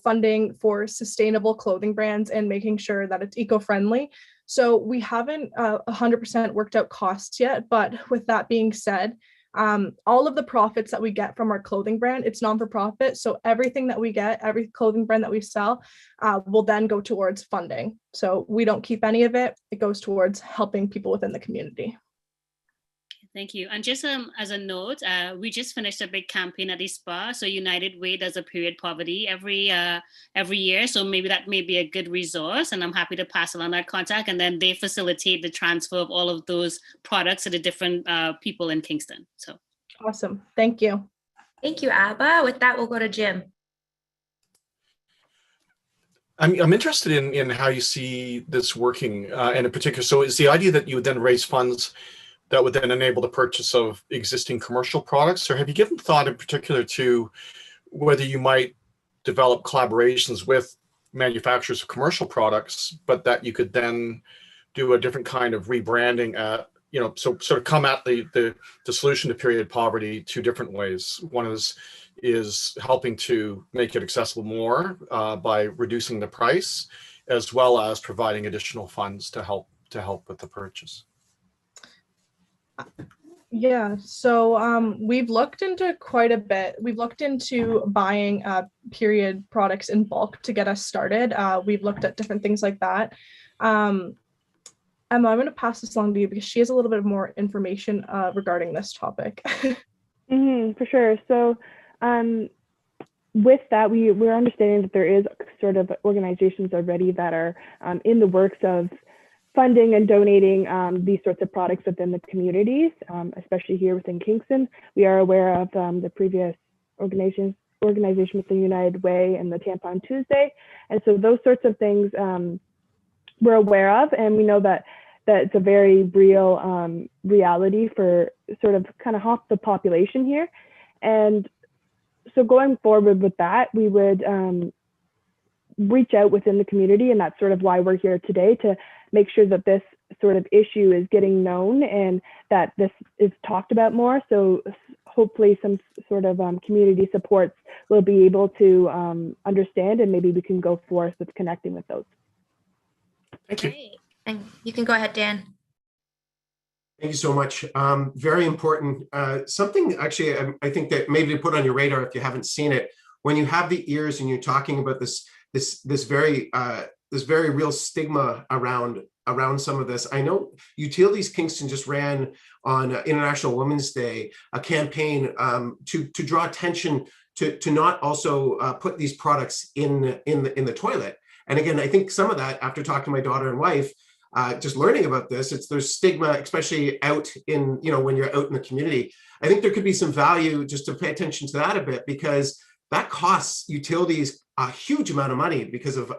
funding for sustainable clothing brands and making sure that it's eco-friendly. So we haven't 100% worked out costs yet, but with that being said, all of the profits that we get from our clothing brand, it's non-for-profit. So everything that we get, every clothing brand that we sell will then go towards funding. So we don't keep any of it. It goes towards helping people within the community. Thank you. And just as a note, we just finished a big campaign at the spa. So United Way does a period poverty every year. So maybe that may be a good resource, and I'm happy to pass along that contact. And then they facilitate the transfer of all of those products to the different people in Kingston. So awesome. Thank you. Thank you, Abba. With that, we'll go to Jim. I'm interested in how you see this working, and in particular, so is the idea that you would then raise funds that would then enable the purchase of existing commercial products? Or have you given thought in particular to whether you might develop collaborations with manufacturers of commercial products, but that you could then do a different kind of rebranding so sort of come at the solution to period poverty two different ways. One is helping to make it accessible more by reducing the price, as well as providing additional funds to help with the purchase. Yeah, so we've looked into quite a bit. We've looked into buying period products in bulk to get us started. We've looked at different things like that. Emma, I'm going to pass this along to you because she has a little bit more information regarding this topic. For sure. So with that, we're understanding that there is sort of organizations already that are in the works of funding and donating these sorts of products within the communities, especially here within Kingston. We are aware of the previous organization with the United Way and the Tampon Tuesday. And so those sorts of things we're aware of, and we know that it's a very real reality for sort of kind of half the population here. And so going forward with that, we would reach out within the community, and that's sort of why we're here today, to make sure that this sort of issue is getting known and that this is talked about more. So hopefully some sort of community supports will be able to understand, and maybe we can go forth with connecting with those. Thank you. Great. And you can go ahead, Dan. Thank you so much. Very important. Something actually, I think that maybe to put on your radar if you haven't seen it, when you have the ears and you're talking about this very real stigma around some of this. I know Utilities Kingston just ran on International Women's Day a campaign to draw attention to not also put these products in the toilet. And again, I think some of that, after talking to my daughter and wife, just learning about this, there's stigma, especially out in, when you're out in the community. I think there could be some value just to pay attention to that a bit, because that costs utilities a huge amount of money because of,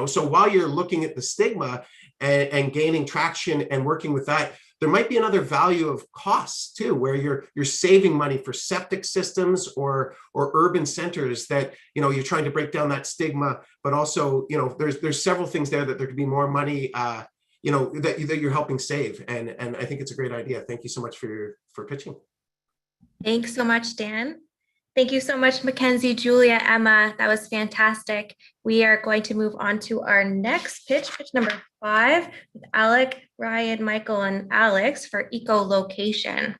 so while you're looking at the stigma and gaining traction and working with that, there might be another value of costs too, where you're saving money for septic systems or urban centers that, you're trying to break down that stigma, but also, there's several things there that there could be more money, that you're helping save. And I think it's a great idea. Thank you so much for pitching. Thanks so much, Dan. Thank you so much, Mackenzie, Julia, Emma. That was fantastic. We are going to move on to our next pitch number 5, with Alec, Ryan, Michael, and Alex for echolocation.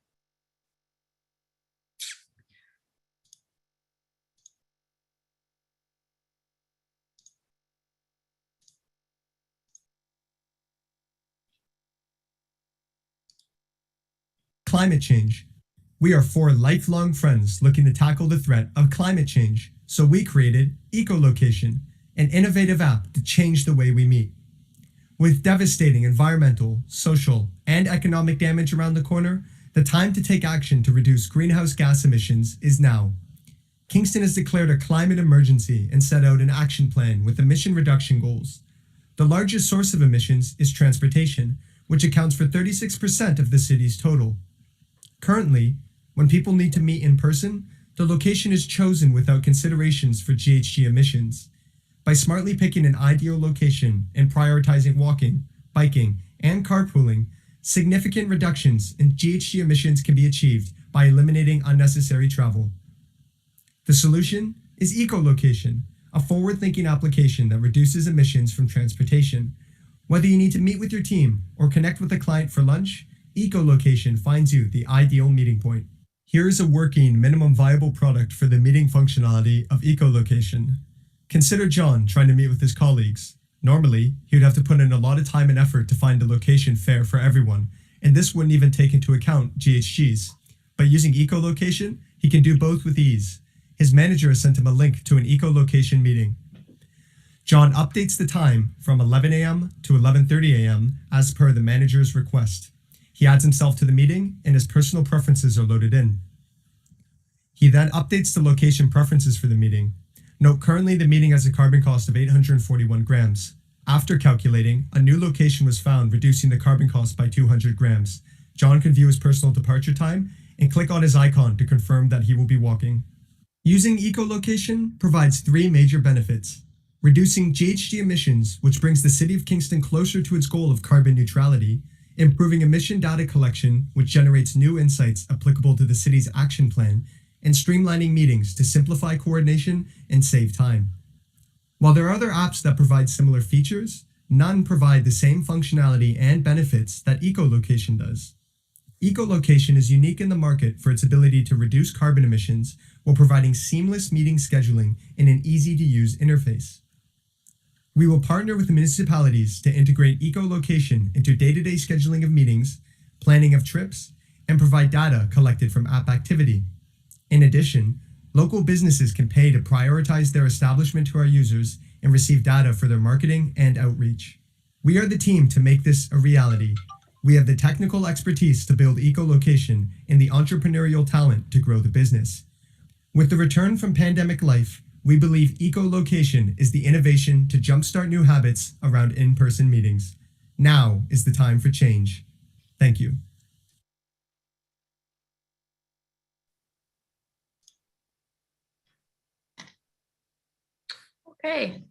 Climate change. We are 4 lifelong friends looking to tackle the threat of climate change, so we created Echolocation, an innovative app to change the way we meet. With devastating environmental, social, and economic damage around the corner, the time to take action to reduce greenhouse gas emissions is now. Kingston has declared a climate emergency and set out an action plan with emission reduction goals. The largest source of emissions is transportation, which accounts for 36% of the city's total. Currently, when people need to meet in person, the location is chosen without considerations for GHG emissions. By smartly picking an ideal location and prioritizing walking, biking, and carpooling, significant reductions in GHG emissions can be achieved by eliminating unnecessary travel. The solution is Echolocation, a forward-thinking application that reduces emissions from transportation. Whether you need to meet with your team or connect with a client for lunch, Echolocation finds you the ideal meeting point. Here is a working minimum viable product for the meeting functionality of Echolocation. Consider John trying to meet with his colleagues. Normally, he would have to put in a lot of time and effort to find a location fair for everyone, and this wouldn't even take into account GHGs. By using Echolocation, he can do both with ease. His manager has sent him a link to an Echolocation meeting. John updates the time from 11 a.m. to 11:30 a.m. as per the manager's request. He adds himself to the meeting and his personal preferences are loaded in. He then updates the location preferences for the meeting. Note currently the meeting has a carbon cost of 841 grams. After calculating, a new location was found, reducing the carbon cost by 200 grams. John can view his personal departure time and click on his icon to confirm that he will be walking. Using Echolocation provides 3 major benefits. Reducing GHG emissions, which brings the City of Kingston closer to its goal of carbon neutrality. Improving emission data collection, which generates new insights applicable to the city's action plan, and streamlining meetings to simplify coordination and save time. While there are other apps that provide similar features, none provide the same functionality and benefits that Echolocation does. Echolocation is unique in the market for its ability to reduce carbon emissions while providing seamless meeting scheduling in an easy-to-use interface. We will partner with municipalities to integrate Echolocation into day-to-day scheduling of meetings, planning of trips, and provide data collected from app activity. In addition, local businesses can pay to prioritize their establishment to our users and receive data for their marketing and outreach. We are the team to make this a reality. We have the technical expertise to build Echolocation and the entrepreneurial talent to grow the business. With the return from pandemic life, we believe Echolocation is the innovation to jumpstart new habits around in-person meetings. Now is the time for change. Thank you. Okay.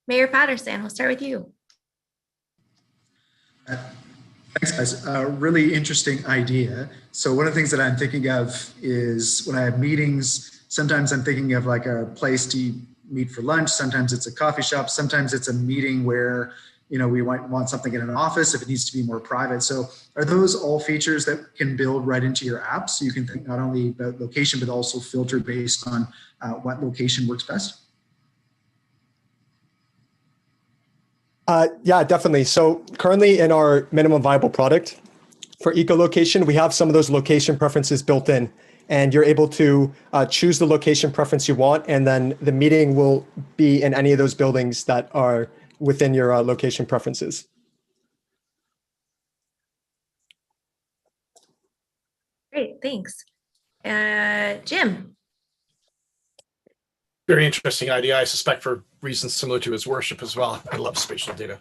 Mayor Patterson, we'll start with you. Thanks, guys. Really interesting idea. So one of the things that I'm thinking of is when I have meetings, sometimes I'm thinking of like a place to meet for lunch. Sometimes it's a coffee shop. Sometimes it's a meeting where, you know, we might want something in an office if it needs to be more private. So are those all features that can build right into your app? So you can think not only about location, but also filter based on what location works best? Yeah, definitely. So currently in our minimum viable product for Echolocation, we have some of those location preferences built in, and you're able to choose the location preference you want, and then the meeting will be in any of those buildings that are within your location preferences. Great, thanks. Jim. Very interesting idea. I suspect for reasons similar to his worship as well. I love spatial data.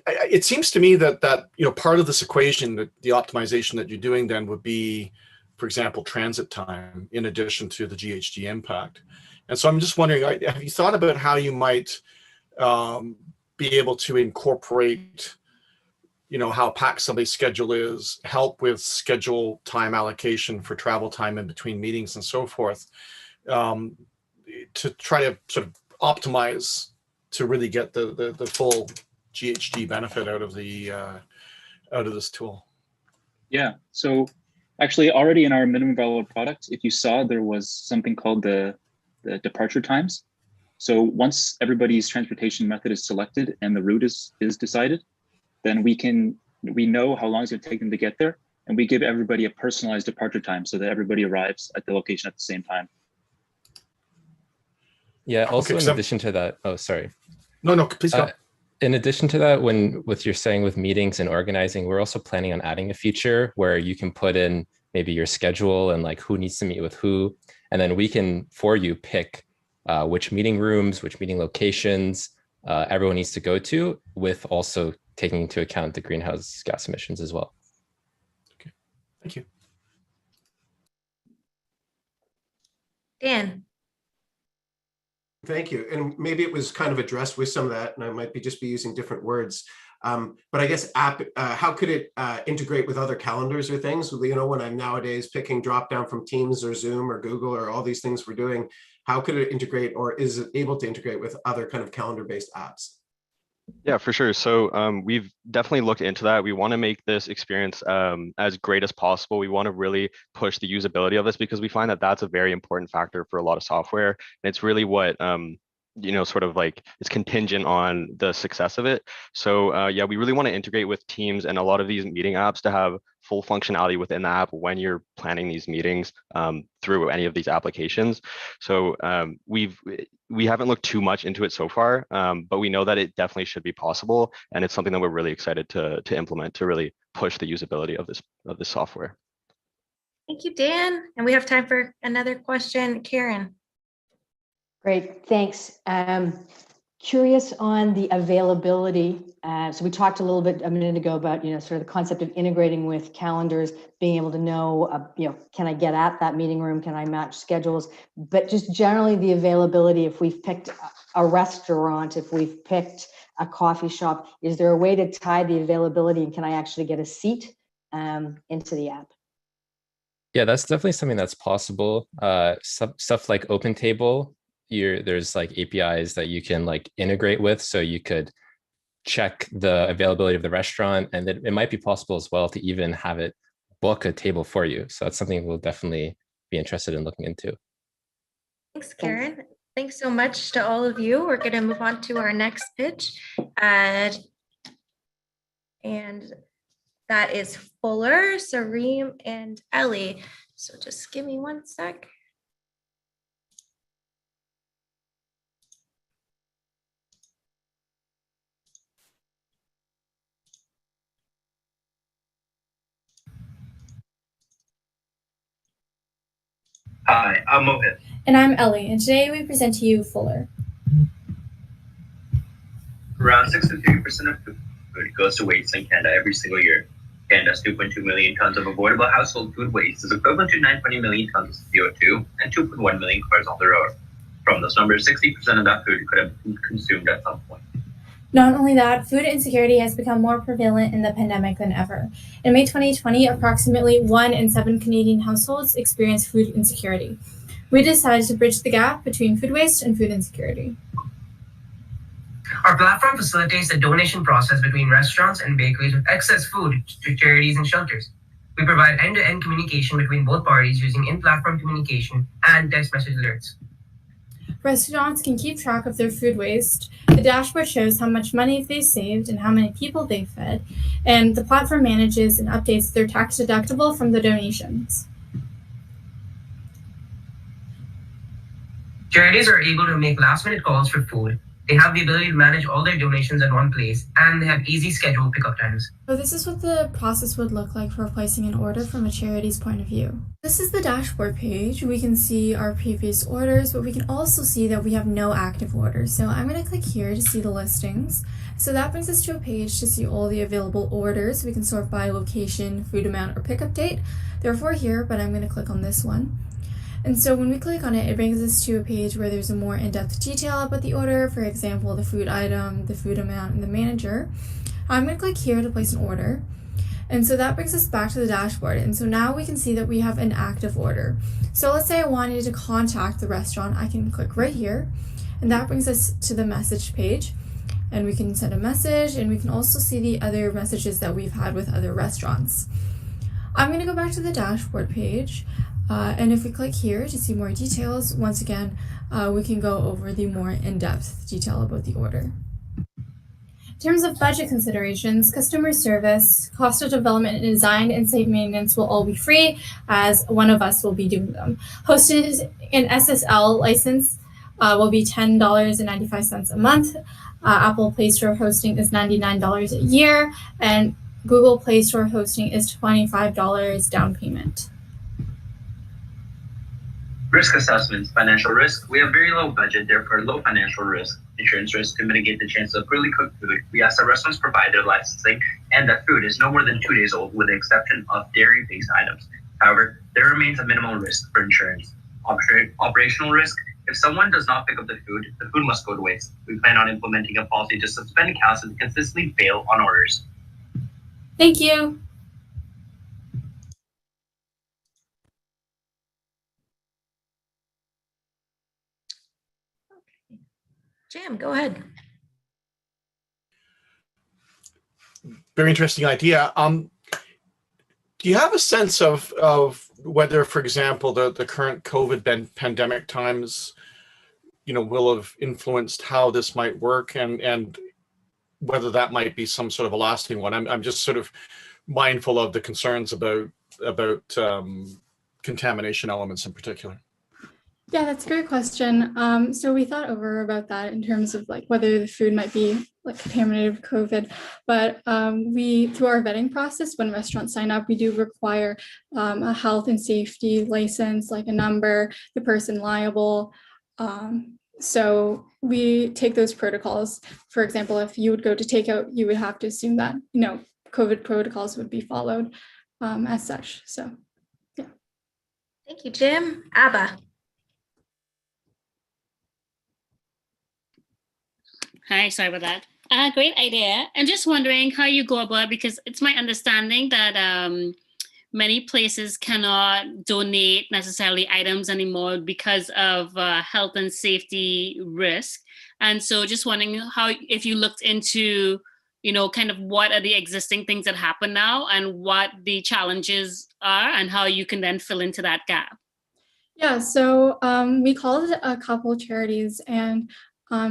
It seems to me that you know, part of this equation, that the optimization that you're doing then would be, for example, transit time in addition to the GHG impact. And so I'm just wondering, have you thought about how you might be able to incorporate how packed somebody's schedule is, help with schedule time allocation for travel time in between meetings and so forth, to try to sort of optimize to really get the full GHG benefit out of this tool. Yeah, so actually already in our minimum viable product, if you saw, there was something called the departure times. So once everybody's transportation method is selected and the route is decided, then we know how long it's going to take them to get there, and we give everybody a personalized departure time so that everybody arrives at the location at the same time. Yeah, also in addition to that, oh, sorry. No, please go. In addition to that, with you're saying with meetings and organizing, we're also planning on adding a feature where you can put in maybe your schedule and like who needs to meet with who, and then we can, for you, pick which meeting rooms, which meeting locations everyone needs to go to, with also taking into account the greenhouse gas emissions as well. Okay, thank you. Dan. Thank you. And maybe it was kind of addressed with some of that, and I might just be using different words. But I guess how could it integrate with other calendars or things? When I'm nowadays picking drop down from Teams or Zoom or Google or all these things we're doing, how could it integrate, or is it able to integrate with other kind of calendar-based apps? Yeah, for sure. So we've definitely looked into that. We want to make this experience as great as possible. We want to really push the usability of this because we find that that's a very important factor for a lot of software. And it's really what, sort of like it's contingent on the success of it. So yeah, we really want to integrate with Teams and a lot of these meeting apps to have full functionality within the app when you're planning these meetings through any of these applications. So we haven't looked too much into it so far, but we know that it definitely should be possible, and it's something that we're really excited to implement to really push the usability of this software. Thank you, Dan. And we have time for another question. Karen. Great, thanks. Curious on the availability. So we talked a little bit a minute ago about, sort of the concept of integrating with calendars, being able to know, can I get at that meeting room? Can I match schedules? But just generally the availability, if we've picked a restaurant, if we've picked a coffee shop, is there a way to tie the availability, and can I actually get a seat into the app? Yeah, that's definitely something that's possible. Stuff like OpenTable, there's like APIs that you can like integrate with, so you could check the availability of the restaurant, and then it might be possible as well to even have it book a table for you. So that's something we'll definitely be interested in looking into. Thanks, Karen. Thanks so much to all of you. We're going to move on to our next pitch. And that is Fuller, Sareem, and Ellie. So just give me one sec. Hi, I'm Mohit. And I'm Ellie, and today we present to you Fuller. Around 63% of food goes to waste in Canada every single year. Canada's 2.2 million tons of avoidable household food waste is equivalent to 920 million tons of CO2 and 2.1 million cars on the road. From those numbers, 60% of that food could have been consumed at some point. Not only that, food insecurity has become more prevalent in the pandemic than ever. In May 2020, approximately 1 in 7 Canadian households experienced food insecurity. We decided to bridge the gap between food waste and food insecurity. Our platform facilitates the donation process between restaurants and bakeries with excess food to charities and shelters. We provide end-to-end communication between both parties using in-platform communication and text message alerts. Restaurants can keep track of their food waste. The dashboard shows how much money they saved and how many people they fed, and the platform manages and updates their tax deductible from the donations. Charities are able to make last-minute calls for food. They have the ability to manage all their donations at one place, and they have easy scheduled pickup times. So this is what the process would look like for placing an order from a charity's point of view. This is the dashboard page. We can see our previous orders, but we can also see that we have no active orders. So I'm going to click here to see the listings. So that brings us to a page to see all the available orders. We can sort by location, food amount, or pickup date. There are 4 here, but I'm going to click on this one. And so when we click on it, it brings us to a page where there's a more in-depth detail about the order, for example, the food item, the food amount, and the manager. I'm going to click here to place an order. And so that brings us back to the dashboard. And so now we can see that we have an active order. So let's say I wanted to contact the restaurant. I can click right here, and that brings us to the message page. And we can send a message, and we can also see the other messages that we've had with other restaurants. I'm going to go back to the dashboard page. And if we click here to see more details, once again, we can go over the more in-depth detail about the order. In terms of budget considerations, customer service, cost of development and design, and site maintenance will all be free, as one of us will be doing them. Hosted and SSL license will be $10.95 a month. Apple Play Store hosting is $99 a year, and Google Play Store hosting is $25 down payment. Risk assessments, financial risk. We have very low budget, therefore low financial risk. Insurance risk to mitigate the chance of poorly cooked food. We ask that restaurants provide their licensing and that food is no more than 2 days old with the exception of dairy-based items. However, there remains a minimal risk for insurance. Operational risk. If someone does not pick up the food must go to waste. We plan on implementing a policy to suspend cows that consistently fail on orders. Thank you. Jam, go ahead. Very interesting idea. Do you have a sense of whether, for example, the current COVID pandemic times, will have influenced how this might work, and whether that might be some sort of a lasting one? I'm just sort of mindful of the concerns about contamination elements in particular. Yeah, that's a great question. So we thought over about that in terms of like whether the food might be like contaminated with COVID, but we, through our vetting process, when restaurants sign up, we do require a health and safety license, like a number, the person liable. So we take those protocols. For example, if you would go to takeout, you would have to assume that, COVID protocols would be followed as such. So, yeah. Thank you, Jim. Abba. Hi, sorry about that. Great idea. I'm just wondering how you go about it, because it's my understanding that many places cannot donate necessarily items anymore because of health and safety risk. And so just wondering if you looked into, kind of what are the existing things that happen now and what the challenges are and how you can then fill into that gap. Yeah, so we called a couple charities, and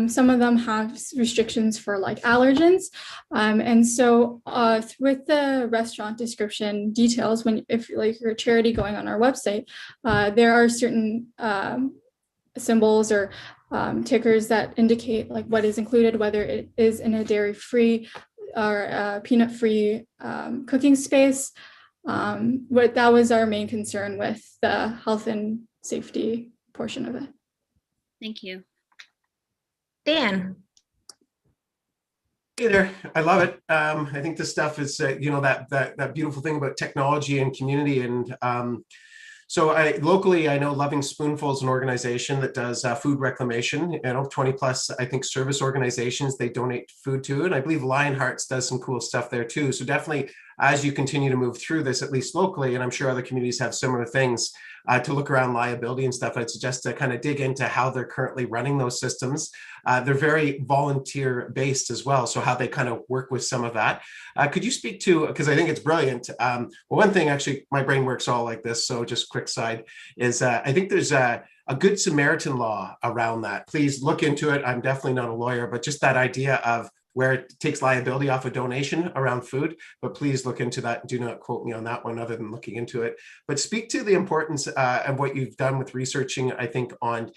some of them have restrictions for like allergens. And so with the restaurant description details, if like you're a charity going on our website, there are certain symbols or tickers that indicate like what is included, whether it is in a dairy-free or peanut-free cooking space. But that was our main concern with the health and safety portion of it. Thank you. Dan. Hey there, I love it. I think this stuff is, that beautiful thing about technology and community. And so locally, I know Loving Spoonful is an organization that does food reclamation. 20 plus, I think, service organizations they donate food to. And I believe Lionhearts does some cool stuff there too. So definitely, as you continue to move through this, at least locally, and I'm sure other communities have similar things, to look around liability and stuff, I'd suggest to kind of dig into how they're currently running those systems. They're very volunteer based as well. So how they kind of work with some of that. Could you speak to, because I think it's brilliant. Well, one thing, actually, my brain works all like this. So just quick side is I think there's a Good Samaritan law around that. Please look into it. I'm definitely not a lawyer, but just that idea of where it takes liability off a donation around food, but please look into that. Do not quote me on that one other than looking into it, but speak to the importance of what you've done with researching, I think, on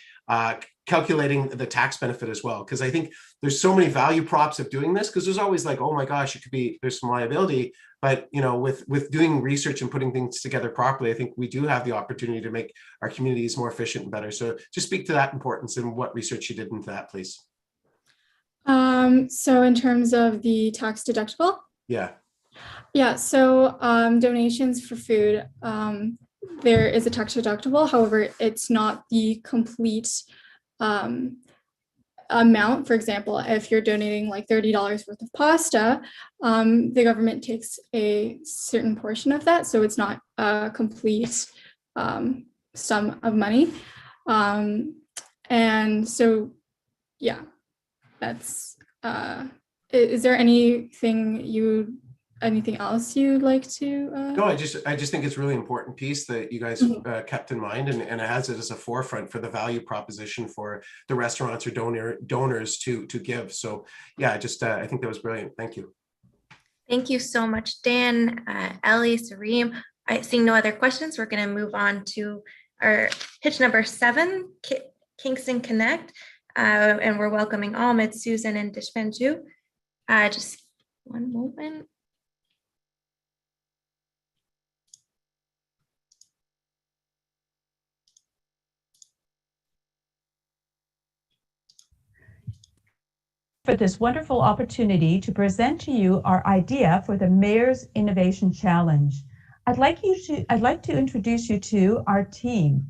calculating the tax benefit as well. Because I think there's so many value props of doing this, because there's always like, oh my gosh, there's some liability, but with doing research and putting things together properly, I think we do have the opportunity to make our communities more efficient and better. So just speak to that importance and what research you did into that, please. So in terms of the tax deductible? Yeah. Yeah, so donations for food, there is a tax deductible. However, it's not the complete amount. For example, if you're donating like $30 worth of pasta, the government takes a certain portion of that, so it's not a complete sum of money. And so, yeah, that's. Is there anything else you'd like to? No, I just think it's a really important piece that you guys kept in mind, and it has it as a forefront for the value proposition for the restaurants or donors to give. So yeah, I think that was brilliant. Thank you. Thank you so much, Dan, Ellie, Sareem. Seeing no other questions, we're going to move on to our pitch number 7, Kingston Connect, and we're welcoming Ahmed, Susan, and Dishpanju. Just one moment. For this wonderful opportunity to present to you our idea for the Mayor's Innovation Challenge. I'd like to introduce you to our team,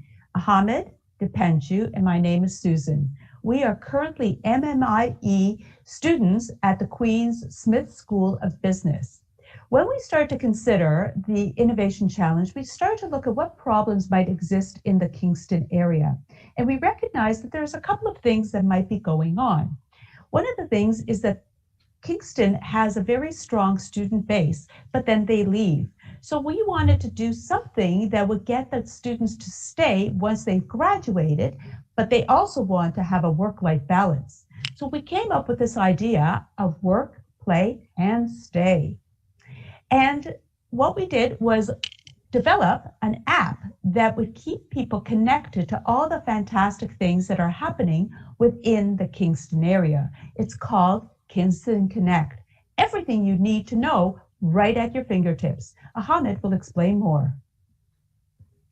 Ahmed, Dishpanju, and my name is Susan. We are currently MMIE students at the Queen's Smith School of Business. When we start to consider the Innovation Challenge, we start to look at what problems might exist in the Kingston area. And we recognize that there's a couple of things that might be going on. One of the things is that Kingston has a very strong student base, but then they leave. So we wanted to do something that would get the students to stay once they've graduated, but they also want to have a work-life balance. So we came up with this idea of work, play, and stay. And what we did was develop an app that would keep people connected to all the fantastic things that are happening within the Kingston area. It's called Kingston Connect. Everything you need to know right at your fingertips. Ahmed will explain more.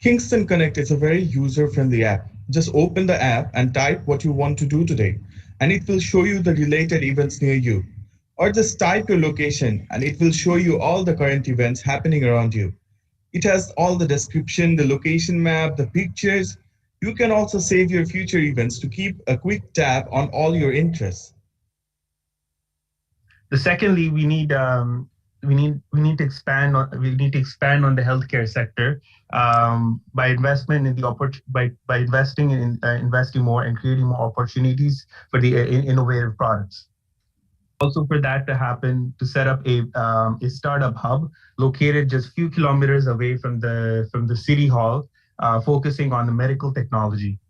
Kingston Connect is a very user-friendly app. Just open the app and type what you want to do today, and it will show you the related events near you. Or just type your location and it will show you all the current events happening around you. It has all the description, the location map, the pictures. You can also save your future events to keep a quick tab on all your interests. Secondly, we need to expand on the healthcare sector by investing more and creating more opportunities for the innovative products. Also, for that to happen, to set up a startup hub located just a few kilometers away from the city hall, focusing on the medical technology.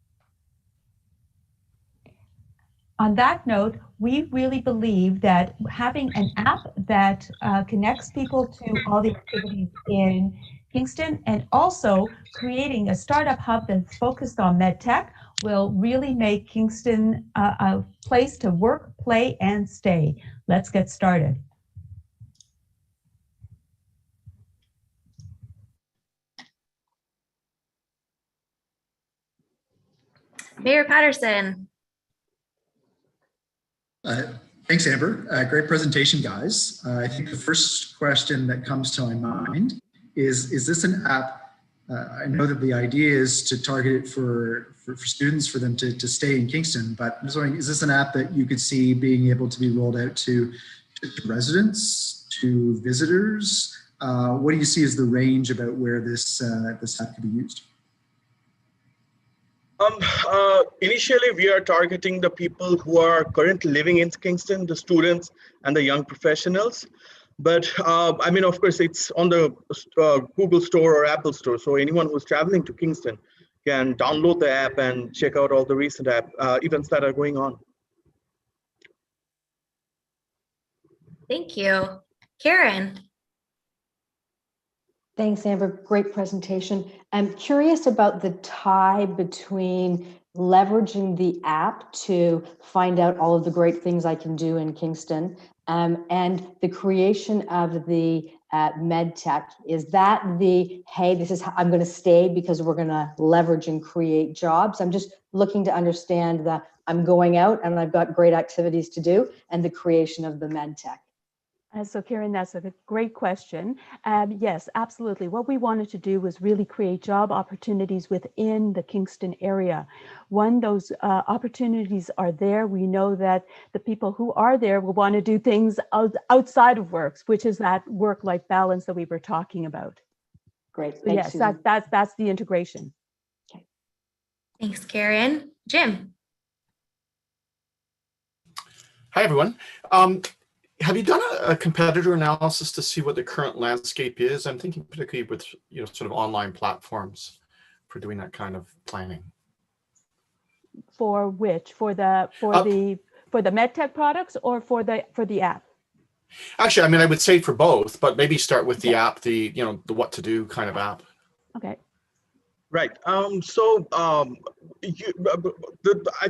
On that note, we really believe that having an app that connects people to all the activities in Kingston and also creating a startup hub that's focused on medtech will really make Kingston a place to work, play, and stay. Let's get started. Mayor Patterson. Thanks, Amber. Great presentation, guys. I think the first question that comes to my mind is this an app? I know that the idea is to target it for students, for them to stay in Kingston, but I'm just wondering, is this an app that you could see being able to be rolled out to residents, to visitors? What do you see as the range about where this app could be used? Initially, we are targeting the people who are currently living in Kingston, the students and the young professionals. But I mean, of course, it's on the Google Store or Apple Store. So anyone who's traveling to Kingston can download the app and check out all the recent events that are going on. Thank you. Karen. Thanks, Amber. Great presentation. I'm curious about the tie between leveraging the app to find out all of the great things I can do in Kingston and the creation of the med tech. Is that the, hey, this is how I'm going to stay because we're going to leverage and create jobs? I'm just looking to understand that I'm going out and I've got great activities to do and the creation of the med tech. So Karen, that's a great question. Yes, absolutely. What we wanted to do was really create job opportunities within the Kingston area. When those opportunities are there, we know that the people who are there will want to do things outside of works, which is that work-life balance that we were talking about. Great. So Thanks, yes, Susan. that's the integration. Okay. Thanks, Karen. Jim. Hi, everyone. Have you done a competitor analysis to see what the current landscape is? I'm thinking particularly with sort of online platforms for doing that kind of planning. For which? For the MedTech products or for the app? Actually, I mean, I would say for both, but maybe start with the app, the what to do kind of app. Okay. Right. I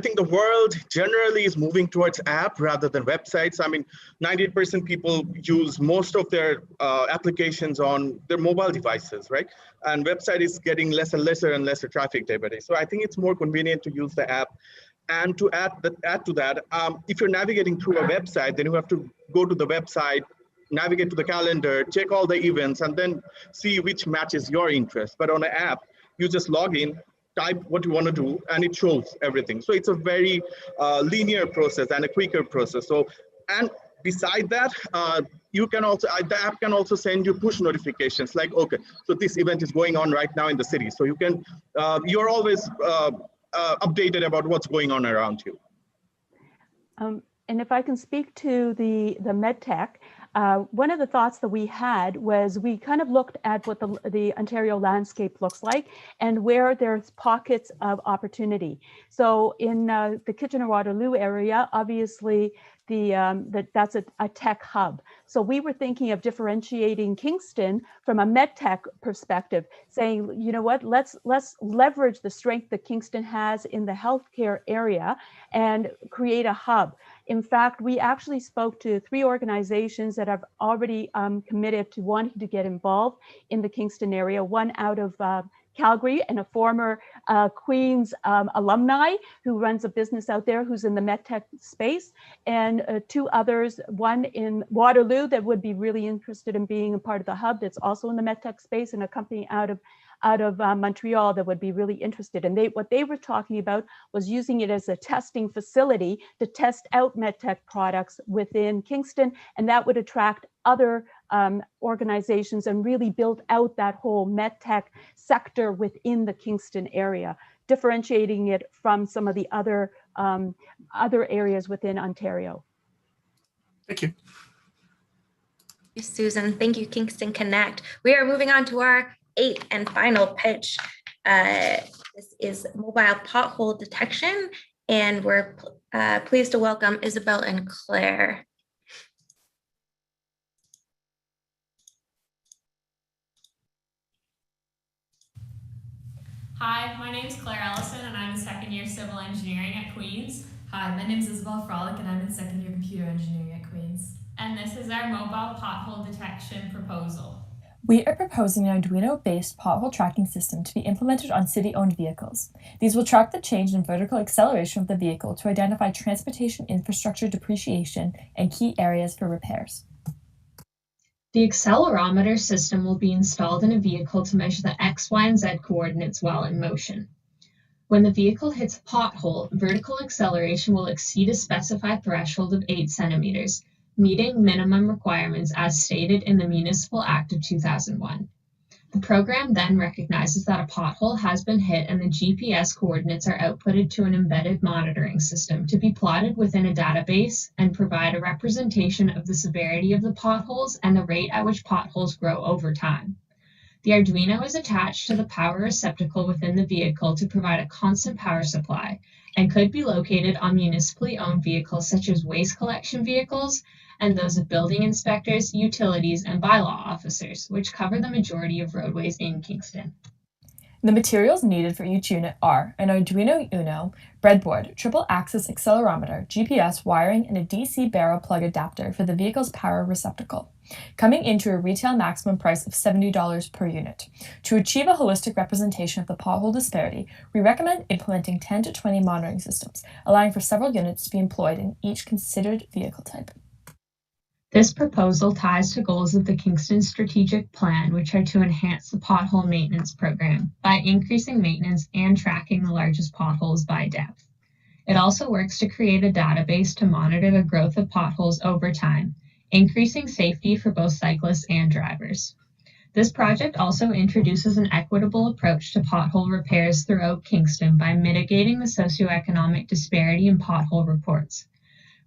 think the world generally is moving towards app rather than websites. I mean, 98% people use most of their applications on their mobile devices, right? And website is getting lesser and lesser traffic day by day. So I think it's more convenient to use the app. And to add to that, if you're navigating through a website, then you have to go to the website, navigate to the calendar, check all the events, and then see which matches your interest. But on an app, you just log in, type what you want to do, and it shows everything. So it's a very linear process and a quicker process. So, and beside that, you can also, the app can also send you push notifications like, okay, so this event is going on right now in the city. So you can, you're always updated about what's going on around you. And if I can speak to the MedTech, one of the thoughts that we had was we kind of looked at what the Ontario landscape looks like and where there's pockets of opportunity. So in the Kitchener-Waterloo area, obviously that's a tech hub. So we were thinking of differentiating Kingston from a MedTech perspective, saying, you know what, let's leverage the strength that Kingston has in the healthcare area and create a hub. In fact, we actually spoke to 3 organizations that have already committed to wanting to get involved in the Kingston area, one out of Calgary and a former Queen's alumni who runs a business out there who's in the MedTech space, and 2 others, one in Waterloo that would be really interested in being a part of the hub that's also in the MedTech space, and a company out of Montreal that would be really interested. And what they were talking about was using it as a testing facility to test out MedTech products within Kingston, and that would attract other organizations and really build out that whole MedTech sector within the Kingston area, differentiating it from some of the other areas within Ontario. Thank you. Thank you, Susan. Thank you, Kingston Connect. We are moving on to our 8th and final pitch. This is mobile pothole detection, and we're pleased to welcome Isabel and Claire. Hi, my name is Claire Ellison, and I'm in 2nd year civil engineering at Queen's. Hi, my name is Isabel Frolic, and I'm in 2nd year computer engineering at Queen's. And this is our mobile pothole detection proposal. We are proposing an Arduino-based pothole tracking system to be implemented on city-owned vehicles. These will track the change in vertical acceleration of the vehicle to identify transportation infrastructure depreciation and key areas for repairs. The accelerometer system will be installed in a vehicle to measure the X, Y, and Z coordinates while in motion. When the vehicle hits a pothole, vertical acceleration will exceed a specified threshold of 8 centimeters, meeting minimum requirements as stated in the Municipal Act of 2001. The program then recognizes that a pothole has been hit, and the GPS coordinates are outputted to an embedded monitoring system to be plotted within a database and provide a representation of the severity of the potholes and the rate at which potholes grow over time. The Arduino is attached to the power receptacle within the vehicle to provide a constant power supply and could be located on municipally owned vehicles such as waste collection vehicles and those of building inspectors, utilities, and bylaw officers, which cover the majority of roadways in Kingston. The materials needed for each unit are an Arduino Uno, breadboard, triple-axis accelerometer, GPS wiring, and a DC barrel plug adapter for the vehicle's power receptacle, coming into a retail maximum price of $70 per unit. To achieve a holistic representation of the pothole disparity, we recommend implementing 10 to 20 monitoring systems, allowing for several units to be employed in each considered vehicle type. This proposal ties to goals of the Kingston Strategic Plan, which are to enhance the pothole maintenance program by increasing maintenance and tracking the largest potholes by depth. It also works to create a database to monitor the growth of potholes over time, increasing safety for both cyclists and drivers. This project also introduces an equitable approach to pothole repairs throughout Kingston by mitigating the socioeconomic disparity in pothole reports.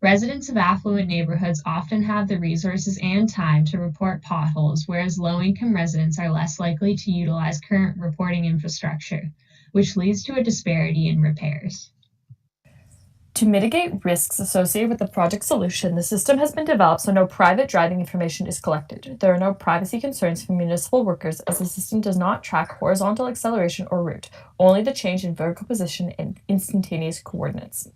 Residents of affluent neighborhoods often have the resources and time to report potholes, whereas low-income residents are less likely to utilize current reporting infrastructure, which leads to a disparity in repairs. To mitigate risks associated with the project solution, the system has been developed so no private driving information is collected. There are no privacy concerns for municipal workers as the system does not track horizontal acceleration or route, only the change in vertical position and instantaneous coordinates.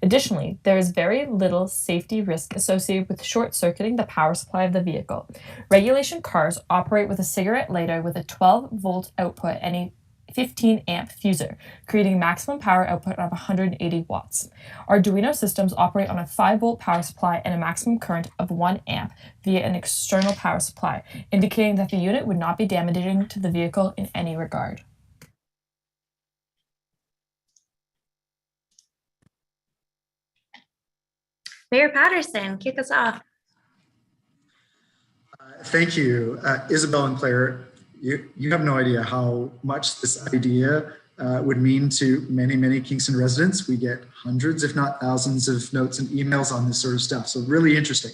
Additionally, there is very little safety risk associated with short-circuiting the power supply of the vehicle. Regulation cars operate with a cigarette lighter with a 12-volt output and a 15-amp fuser, creating maximum power output of 180 watts. Arduino systems operate on a 5-volt power supply and a maximum current of 1 amp via an external power supply, indicating that the unit would not be damaging to the vehicle in any regard. Mayor Patterson, kick us off. Thank you, Isabel and Claire. You have no idea how much this idea would mean to many, many Kingston residents. We get hundreds, if not thousands, of notes and emails on this sort of stuff. So really interesting.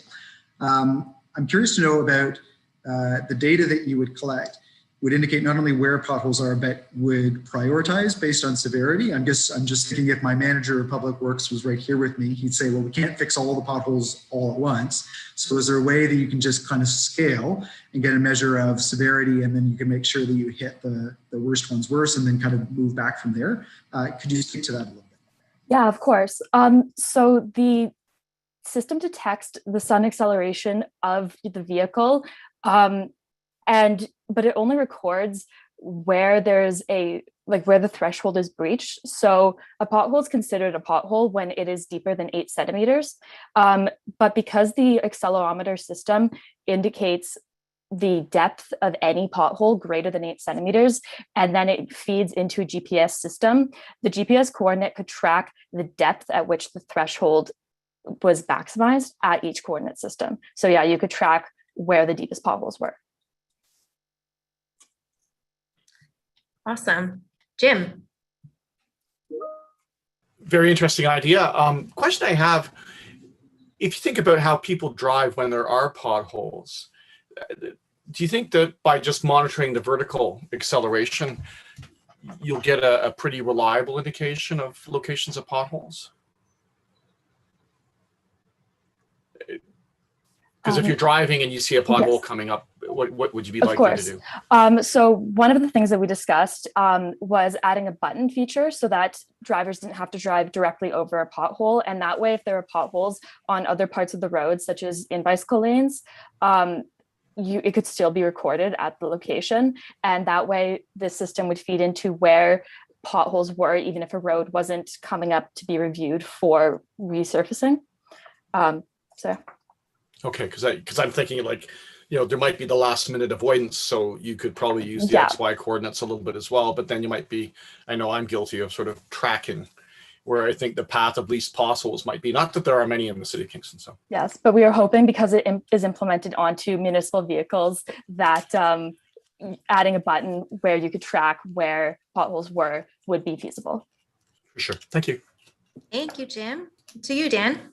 I'm curious to know about the data that you would collect would indicate not only where potholes are, but would prioritize based on severity. I'm just thinking if my manager of public works was right here with me, he'd say, well, we can't fix all the potholes all at once. So is there a way that you can just kind of scale and get a measure of severity, and then you can make sure that you hit the worst ones worse and then kind of move back from there? Could you speak to that a little bit? Yeah, of course. So the system detects the sudden acceleration of the vehicle, but it only records where there's where the threshold is breached. So a pothole is considered a pothole when it is deeper than 8 centimeters. But because the accelerometer system indicates the depth of any pothole greater than 8 centimeters, and then it feeds into a GPS system, the GPS coordinate could track the depth at which the threshold was maximized at each coordinate system. So yeah, you could track where the deepest potholes were. Awesome. Jim. Very interesting idea. Question I have, if you think about how people drive when there are potholes, do you think that by just monitoring the vertical acceleration, you'll get a pretty reliable indication of locations of potholes? Because if you're driving and you see a pothole Yes. coming up, what would you be Of likely course. to do? So one of the things that we discussed was adding a button feature so that drivers didn't have to drive directly over a pothole. And that way, if there are potholes on other parts of the road, such as in bicycle lanes, it could still be recorded at the location. And that way, the system would feed into where potholes were, even if a road wasn't coming up to be reviewed for resurfacing. Okay, because I'm thinking like, there might be the last minute avoidance, so you could probably use the Yeah. XY coordinates a little bit as well, but then you might be, I know I'm guilty of sort of tracking where I think the path of least potholes might be. Not that there are many in the city of Kingston, so. Yes, but we are hoping because it is implemented onto municipal vehicles that adding a button where you could track where potholes were would be feasible. For sure. Thank you. Thank you, Jim. To you, Dan.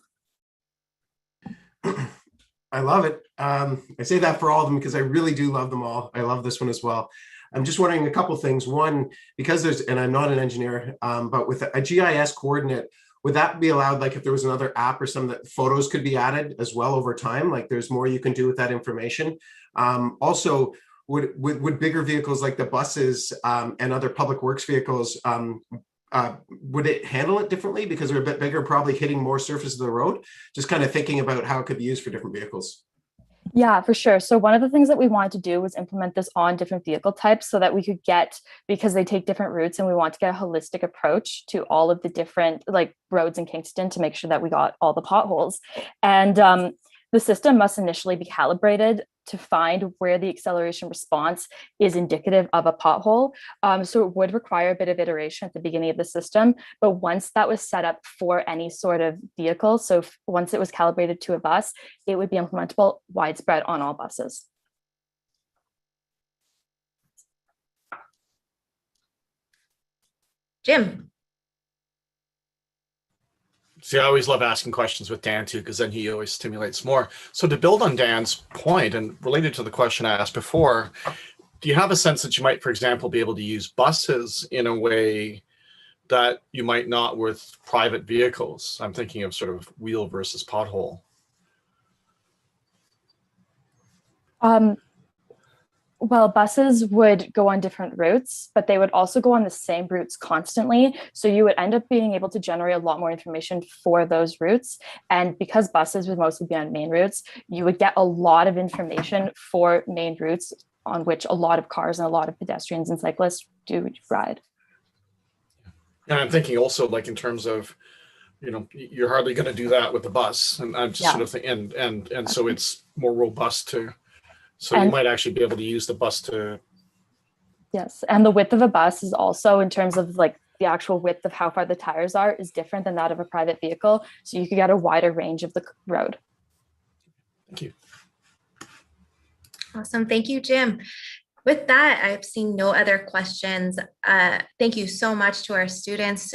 I love it. I say that for all of them because I really do love them all. I love this one as well. I'm just wondering a couple things. One, because and I'm not an engineer, but with a GIS coordinate, would that be allowed? Like if there was another app or some that photos could be added as well over time, like there's more you can do with that information. Also, would bigger vehicles like the buses and other public works vehicles, would it handle it differently because they're a bit bigger, probably hitting more surface of the road? Just kind of thinking about how it could be used for different vehicles. Yeah, for sure. So one of the things that we wanted to do was implement this on different vehicle types so that we could because they take different routes and we want to get a holistic approach to all of the different roads in Kingston to make sure that we got all the potholes. And The system must initially be calibrated to find where the acceleration response is indicative of a pothole. So it would require a bit of iteration at the beginning of the system, but once that was set up for any sort of vehicle, so once it was calibrated to a bus, it would be implementable widespread on all buses. Jim. See, I always love asking questions with Dan too, because then he always stimulates more. So to build on Dan's point and related to the question I asked before, do you have a sense that you might, for example, be able to use buses in a way that you might not with private vehicles? I'm thinking of sort of wheel versus pothole. Well, buses would go on different routes, but they would also go on the same routes constantly. So you would end up being able to generate a lot more information for those routes. And because buses would mostly be on main routes, you would get a lot of information for main routes on which a lot of cars and a lot of pedestrians and cyclists do ride. And I'm thinking also, like, in terms of, you know, you're hardly going to do that with the bus. And I'm just sort of thinking, and so it's more robust to. So you might actually be able to use the bus to. Yes, and the width of a bus is also, in terms of like the actual width of how far the tires are, is different than that of a private vehicle. So you could get a wider range of the road. Thank you. Awesome. Thank you, Jim. With that, I've seen no other questions. Thank you so much to our students.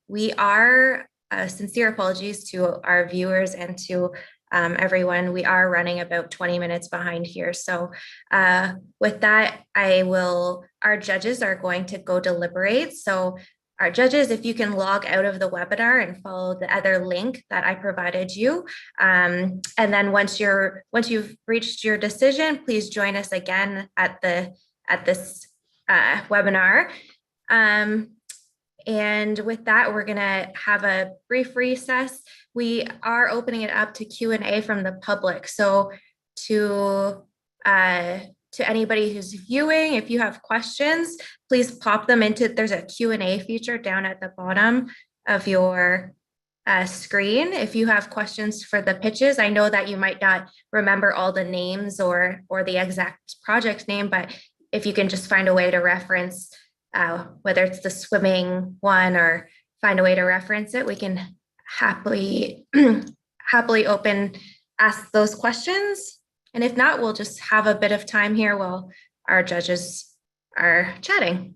We are sincere apologies to our viewers and to everyone. We are running about 20 minutes behind here. So with that, our judges are going to go deliberate. So our judges, if you can log out of the webinar and follow the other link that I provided you. And then once you've reached your decision, please join us again at this webinar. And with that, we're gonna have a brief recess. We are opening it up to Q&A from the public. So to anybody who's viewing, if you have questions, please pop them into, there's a Q&A feature down at the bottom of your screen. If you have questions for the pitches, I know that you might not remember all the names or the exact project name, but if you can just find a way to reference whether it's the swimming one or find a way to reference it, we can happily ask those questions. And if not, we'll just have a bit of time here while our judges are chatting.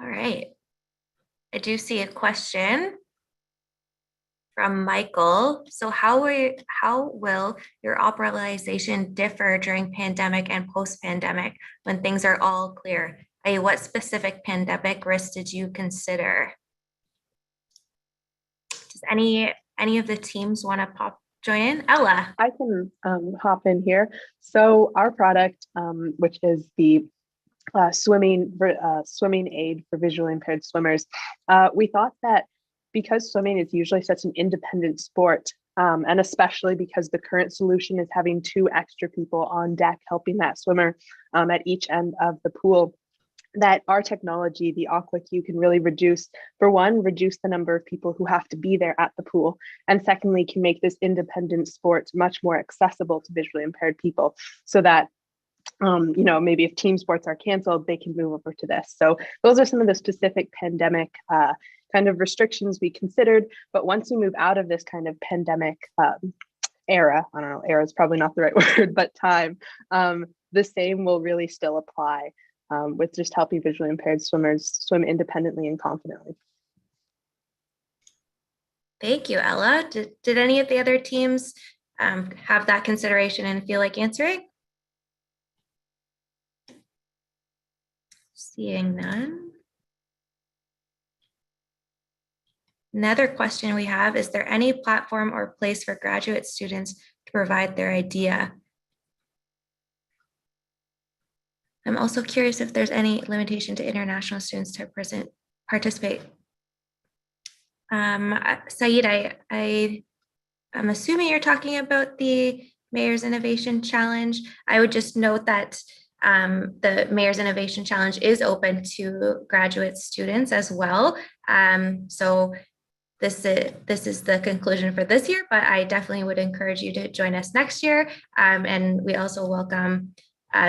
All right. I do see a question from Michael. So how will your operationalization differ during pandemic and post-pandemic when things are all clear? I.e., what specific pandemic risks did you consider? Does any of the teams want to join in? Ella. I can hop in here. So our product, which is the swimming aid for visually impaired swimmers, we thought that because swimming is usually such an independent sport, And especially because the current solution is having 2 extra people on deck helping that swimmer at each end of the pool, that our technology, the AquaQ, can really reduce the number of people who have to be there at the pool, and secondly, can make this independent sport much more accessible to visually impaired people, so that maybe if team sports are canceled, they can move over to this. So those are some of the specific pandemic kind of restrictions we considered. But once we move out of this kind of pandemic era, I don't know, era is probably not the right word, but time, the same will really still apply with just helping visually impaired swimmers swim independently and confidently. Thank you, Ella. Did any of the other teams have that consideration and feel like answering? Seeing none. Another question we have, is there any platform or place for graduate students to provide their idea? I'm also curious if there's any limitation to international students to participate. Saeed, I'm assuming you're talking about the Mayor's Innovation Challenge. I would just note that the Mayor's Innovation Challenge is open to graduate students as well. So this is the conclusion for this year, but I definitely would encourage you to join us next year. And we also welcome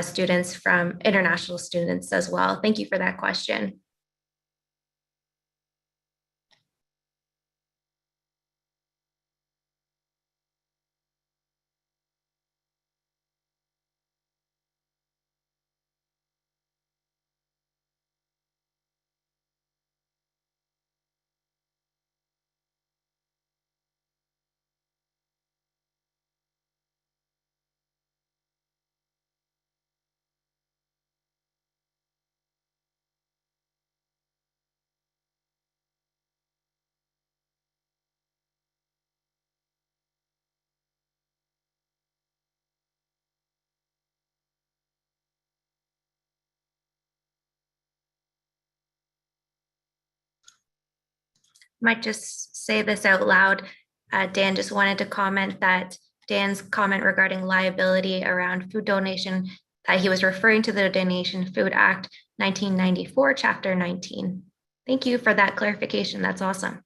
students from international students as well. Thank you for that question. Might just say this out loud. Dan just wanted to comment that Dan's comment regarding liability around food donation, that he was referring to the Donation Food Act 1994, Chapter 19. Thank you for that clarification. That's awesome.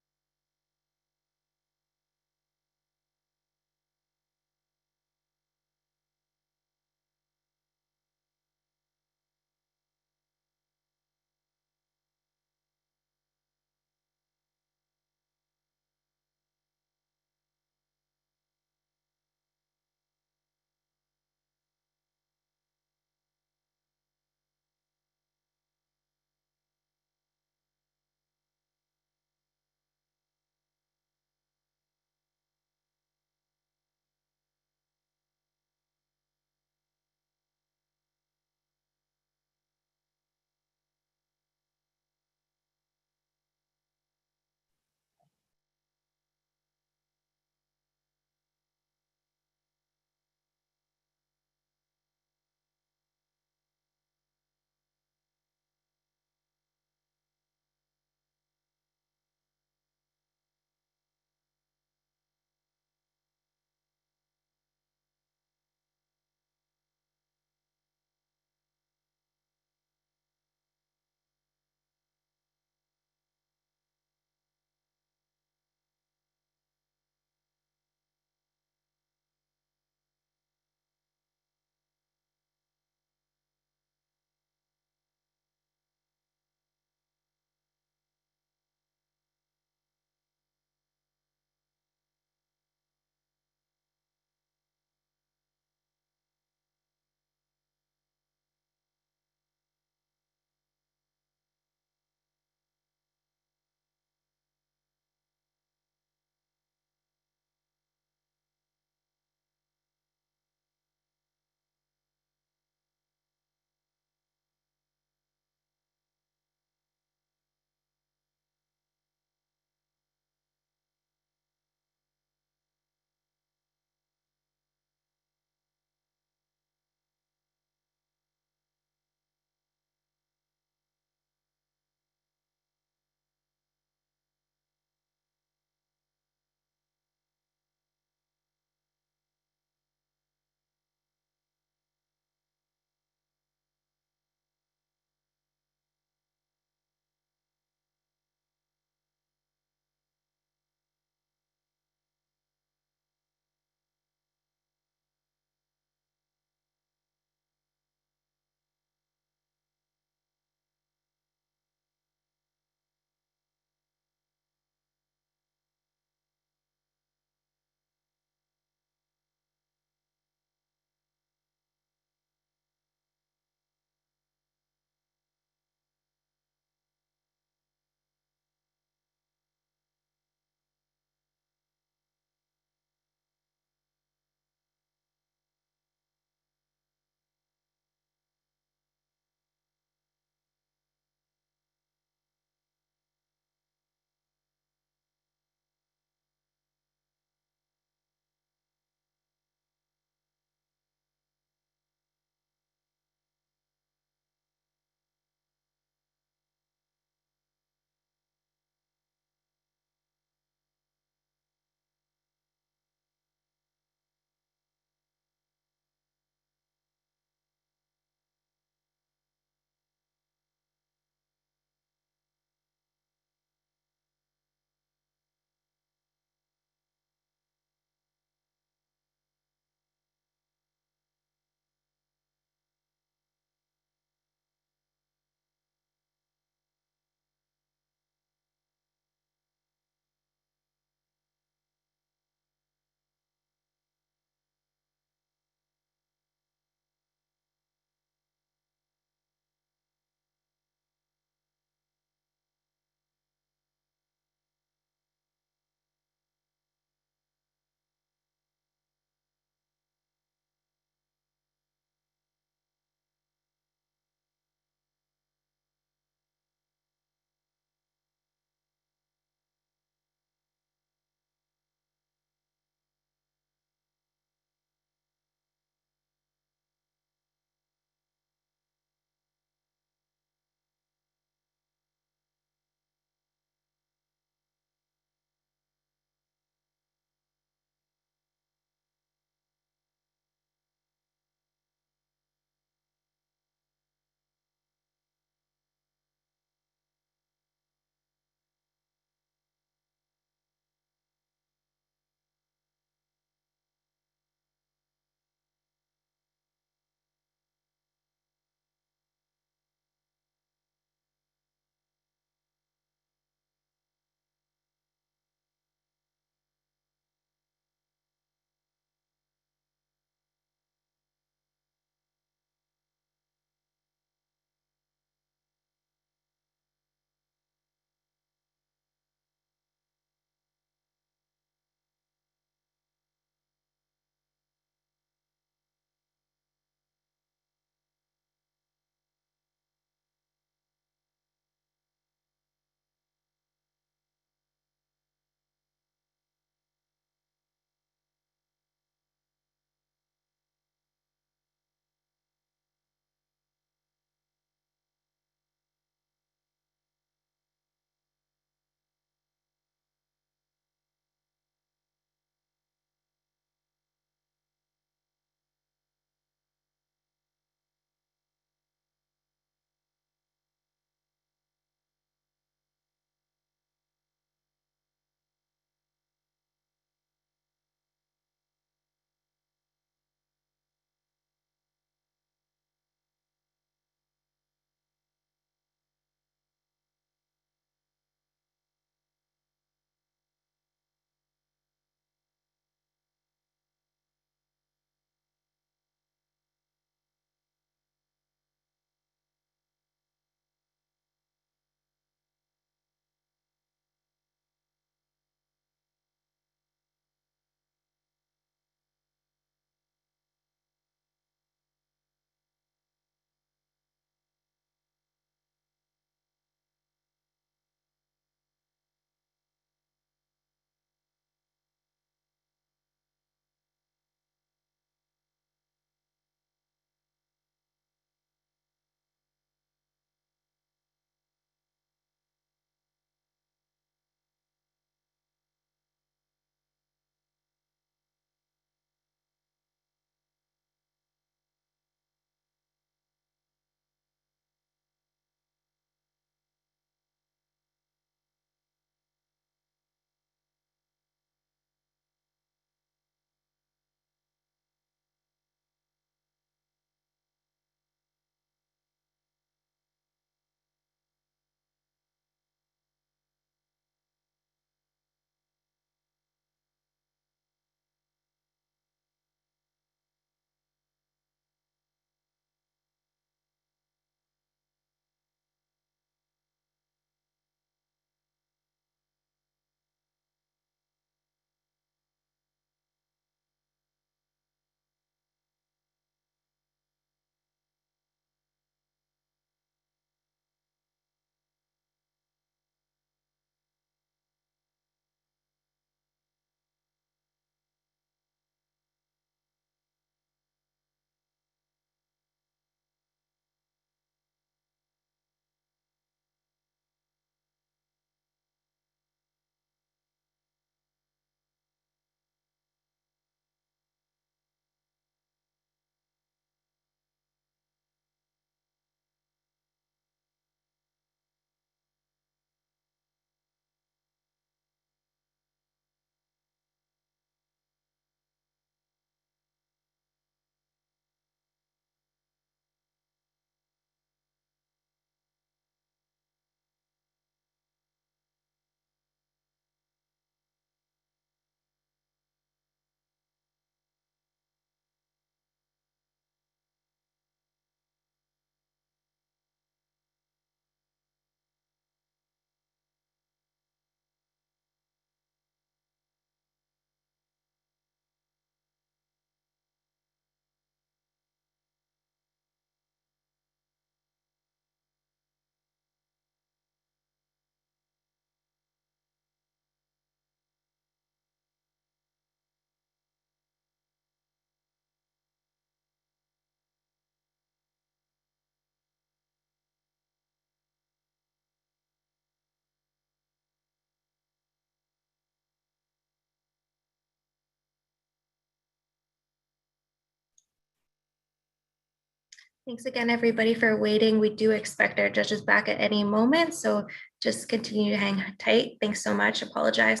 Thanks again, everybody, for waiting. We do expect our judges back at any moment, so just continue to hang tight. Thanks so much. Apologize.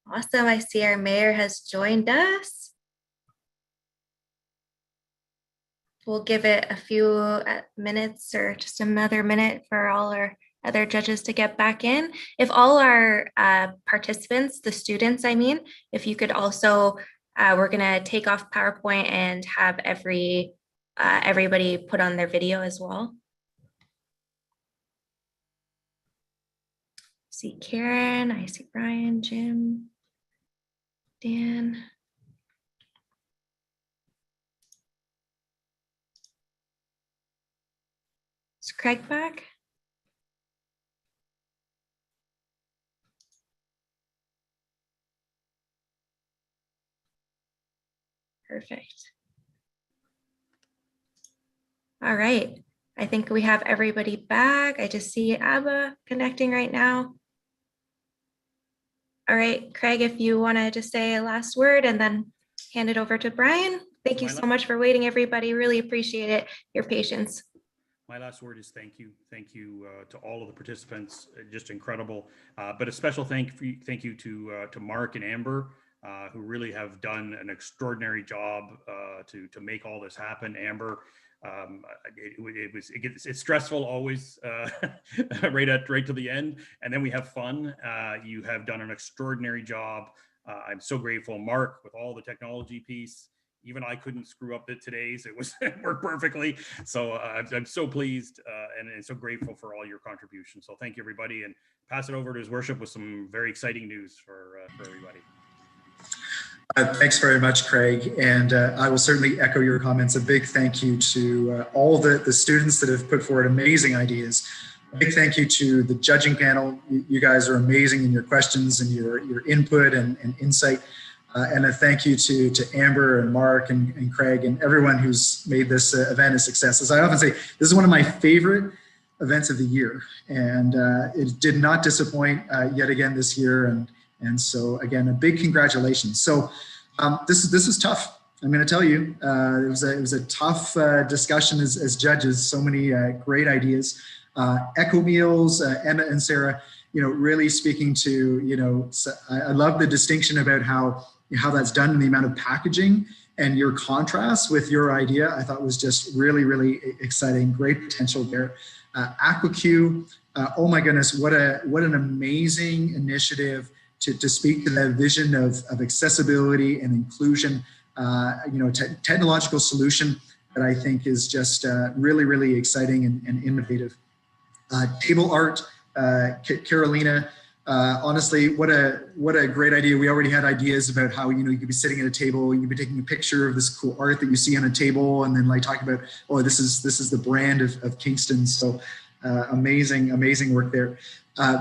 Awesome. I see our mayor has joined us. We'll give it a few minutes or just another minute for all our other judges to get back in. If all our participants, the students, I mean, if you could also, we're gonna take off PowerPoint and have everybody put on their video as well. I see Karen, I see Brian, Jim, Dan. Is Craig back? Perfect. All right. I think we have everybody back. I just see Abba connecting right now. All right, Craig, if you want to just say a last word and then hand it over to Brian. Thank you so much for waiting, everybody. Really appreciate it, your patience. My last word is thank you. Thank you to all of the participants, just incredible. But a special thank you to Mark and Amber, who really have done an extraordinary job to make all this happen. Amber, it's stressful always right to the end, and then we have fun. You have done an extraordinary job. I'm so grateful. Mark, with all the technology piece, even I couldn't screw up today's. It worked perfectly. So I'm so pleased and so grateful for all your contributions. So thank you, everybody, and pass it over to His Worship with some very exciting news for everybody. Thanks very much, Craig. And I will certainly echo your comments. A big thank you to all the students that have put forward amazing ideas. A big thank you to the judging panel. You guys are amazing in your questions and your input and insight. And a thank you to Amber and Mark and Craig and everyone who's made this event a success. As I often say, this is one of my favorite events of the year, and it did not disappoint yet again this year. And so again, a big congratulations. So this was tough. I'm going to tell you, it was a tough discussion as judges. So many great ideas. Echo Meals, Emma and Sarah, really speaking to, I love the distinction about how that's done and the amount of packaging, and your contrast with your idea, I thought was just really, really exciting. Great potential there. AquaQ, oh my goodness, what an amazing initiative to speak to that vision of accessibility and inclusion. Technological solution that I think is just really, really exciting and innovative. Table art, Carolina, honestly, what a great idea. We already had ideas about how, you could be sitting at a table, you could be taking a picture of this cool art that you see on a table, and then like talking about, oh, this is the brand of Kingston. So amazing work there.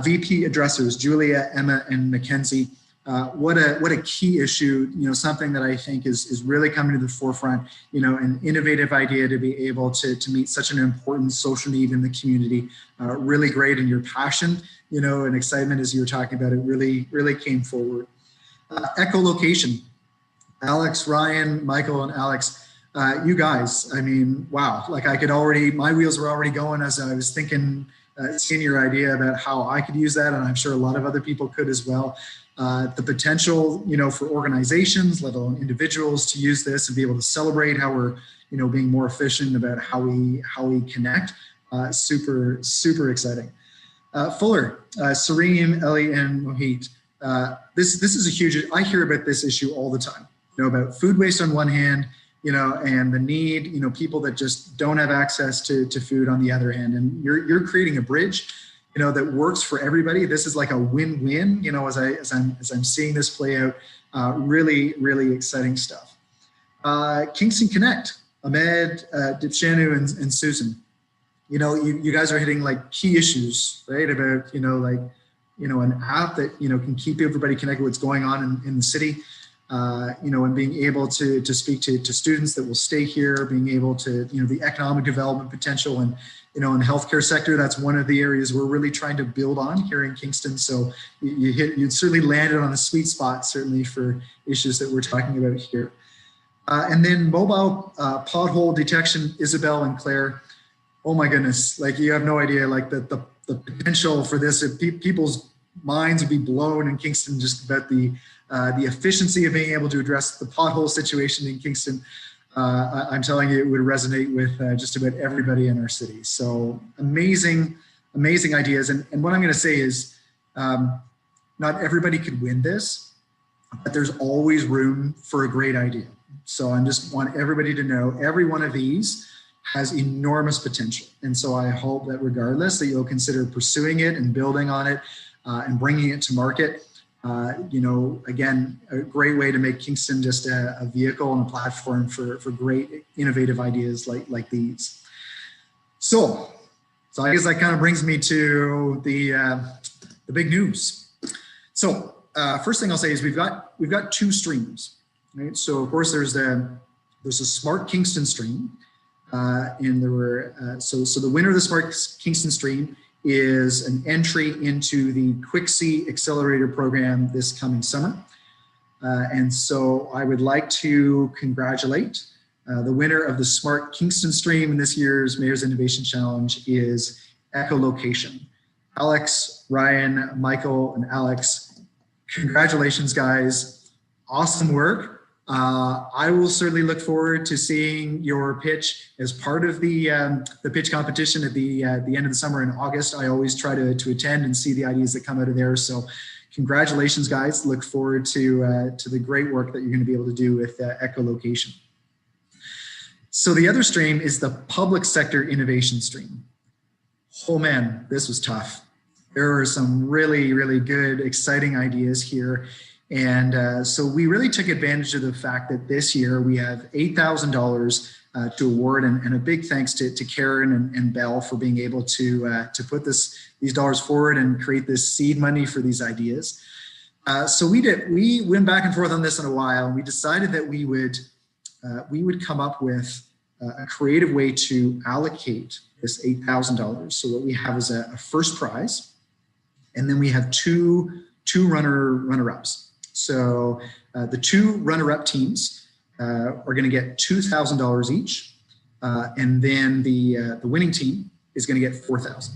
VP addressers, Julia, Emma, and Mackenzie. What a key issue, something that I think is really coming to the forefront, an innovative idea to be able to meet such an important social need in the community. Really great, and your passion, and excitement as you were talking about it really came forward. Echolocation, Alex, Ryan, Michael, and Alex, you guys, I mean, wow, like my wheels were already going as I was thinking, seeing your idea about how I could use that, and I'm sure a lot of other people could as well. The potential, for organizations, let alone individuals, to use this and be able to celebrate how we're, being more efficient about how we connect. Super exciting. Fuller, Sareem, Ellie, and Mohit. This is a huge. I hear about this issue all the time. About food waste on one hand, and the need, people that just don't have access to food on the other hand, and you're creating a bridge, that works for everybody. This is like a win-win, as I'm seeing this play out. Really exciting stuff. Kingston Connect, Ahmed, Dipshanu, and Susan. You guys are hitting like key issues, right? About an app that can keep everybody connected. What's going on in the city. And being able to speak to students that will stay here, being able to, the economic development potential, and, in the healthcare sector, that's one of the areas we're really trying to build on here in Kingston. So you certainly landed on a sweet spot, certainly for issues that we're talking about here. And then mobile pothole detection, Isabel and Claire. Oh my goodness, like you have no idea, like the potential for this. If people's minds would be blown in Kingston just about the efficiency of being able to address the pothole situation in Kingston. I'm telling you, it would resonate with just about everybody in our city. So amazing ideas. And what I'm going to say is not everybody could win this, but there's always room for a great idea. So I just want everybody to know every one of these has enormous potential. And so I hope that regardless that you'll consider pursuing it and building on it and bringing it to market. Again, a great way to make Kingston just a vehicle and a platform for great innovative ideas like these. So I guess that kind of brings me to the big news. So first thing I'll say is we've got two streams, right? So of course there's a Smart Kingston stream, and there were so the winner of the Smart Kingston stream is an entry into the QuickSea Accelerator program this coming summer. And so I would like to congratulate the winner of the Smart Kingston stream in this year's Mayor's Innovation Challenge is Echolocation. Alex, Ryan, Michael, and Alex, congratulations guys, awesome work. I will certainly look forward to seeing your pitch as part of the pitch competition at the end of the summer in August. I always try to attend and see the ideas that come out of there. So congratulations, guys. Look forward to the great work that you're going to be able to do with echolocation. So the other stream is the public sector innovation stream. Oh man, this was tough. There were some really good, exciting ideas here. And so we really took advantage of the fact that this year we have $8,000 to award, and a big thanks to Karen and Belle for being able to put these dollars forward and create this seed money for these ideas. So we went back and forth on this in a while, and we decided that we would come up with a creative way to allocate this $8,000. So what we have is a first prize, and then we have two runner-ups. So the two runner-up teams are going to get $2,000 each, and then the winning team is going to get $4,000.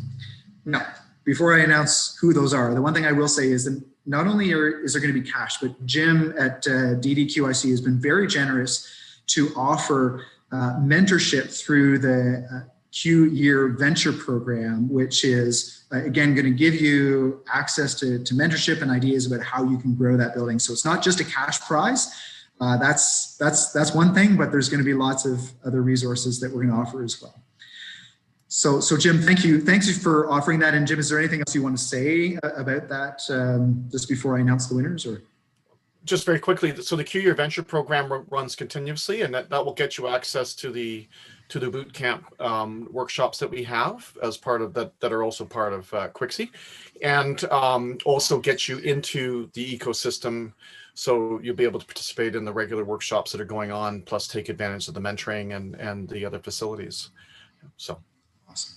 Now, before I announce who those are, the one thing I will say is that not only is there going to be cash, but Jim at DDQIC has been very generous to offer mentorship through the Q Year Venture Program, which is, again, going to give you access to mentorship and ideas about how you can grow that building. So it's not just a cash prize. That's one thing, but there's going to be lots of other resources that we're going to offer as well. So Jim, thank you. Thanks for offering that. And Jim, is there anything else you want to say about that just before I announce the winners? Or just very quickly, so the Q Year Venture Program runs continuously, and that will get you access to the boot camp workshops that we have as part of that are also part of Quixie, and also get you into the ecosystem, so you'll be able to participate in the regular workshops that are going on, plus take advantage of the mentoring and the other facilities. So awesome,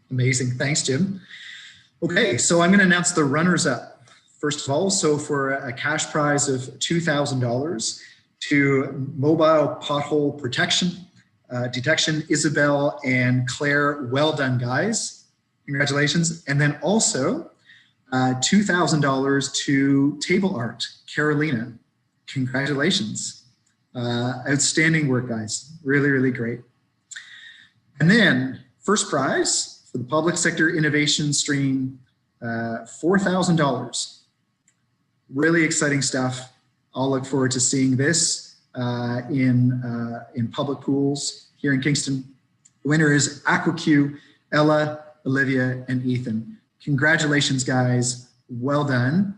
amazing, thanks Jim. Okay, so I'm going to announce the runners up. First of all, so for a cash prize of $2,000 to mobile pothole detection, Isabel and Claire, well done guys, congratulations. And then also $2,000 to table art, Carolina, congratulations. Outstanding work guys, really, really great. And then first prize for the public sector innovation stream, $4,000. Really exciting stuff. I'll look forward to seeing this in public pools here in Kingston. The winner is AquaQ, Ella, Olivia, and Ethan. Congratulations, guys. Well done.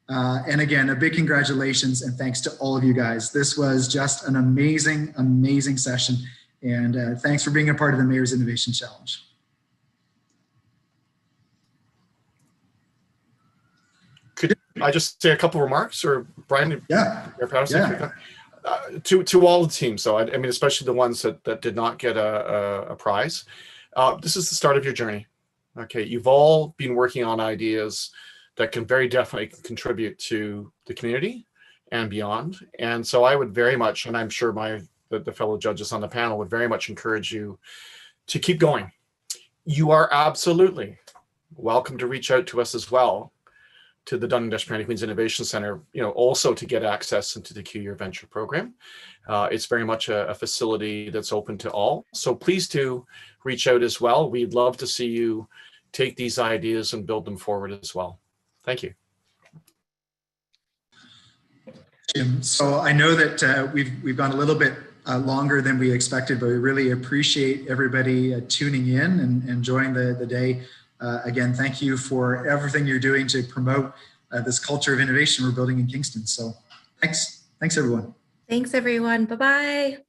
And again, a big congratulations and thanks to all of you guys. This was just an amazing, amazing session. And thanks for being a part of the Mayor's Innovation Challenge. Could I just say a couple remarks, or Brian? Yeah. To all the teams, so I mean, especially the ones that did not get a prize. This is the start of your journey. Okay, you've all been working on ideas that can very definitely contribute to the community and beyond. And so I would very much, and I'm sure the fellow judges on the panel would very much encourage you to keep going. You are absolutely welcome to reach out to us as well, to the Dun&Desh Queens Innovation Center, also to get access into the Q Year Venture Program. It's very much a facility that's open to all. So please do reach out as well. We'd love to see you take these ideas and build them forward as well. Thank you. Jim, so I know that we've gone a little bit longer than we expected, but we really appreciate everybody tuning in and enjoying the day. Again, thank you for everything you're doing to promote this culture of innovation we're building in Kingston. So thanks everyone. Thanks everyone, bye-bye.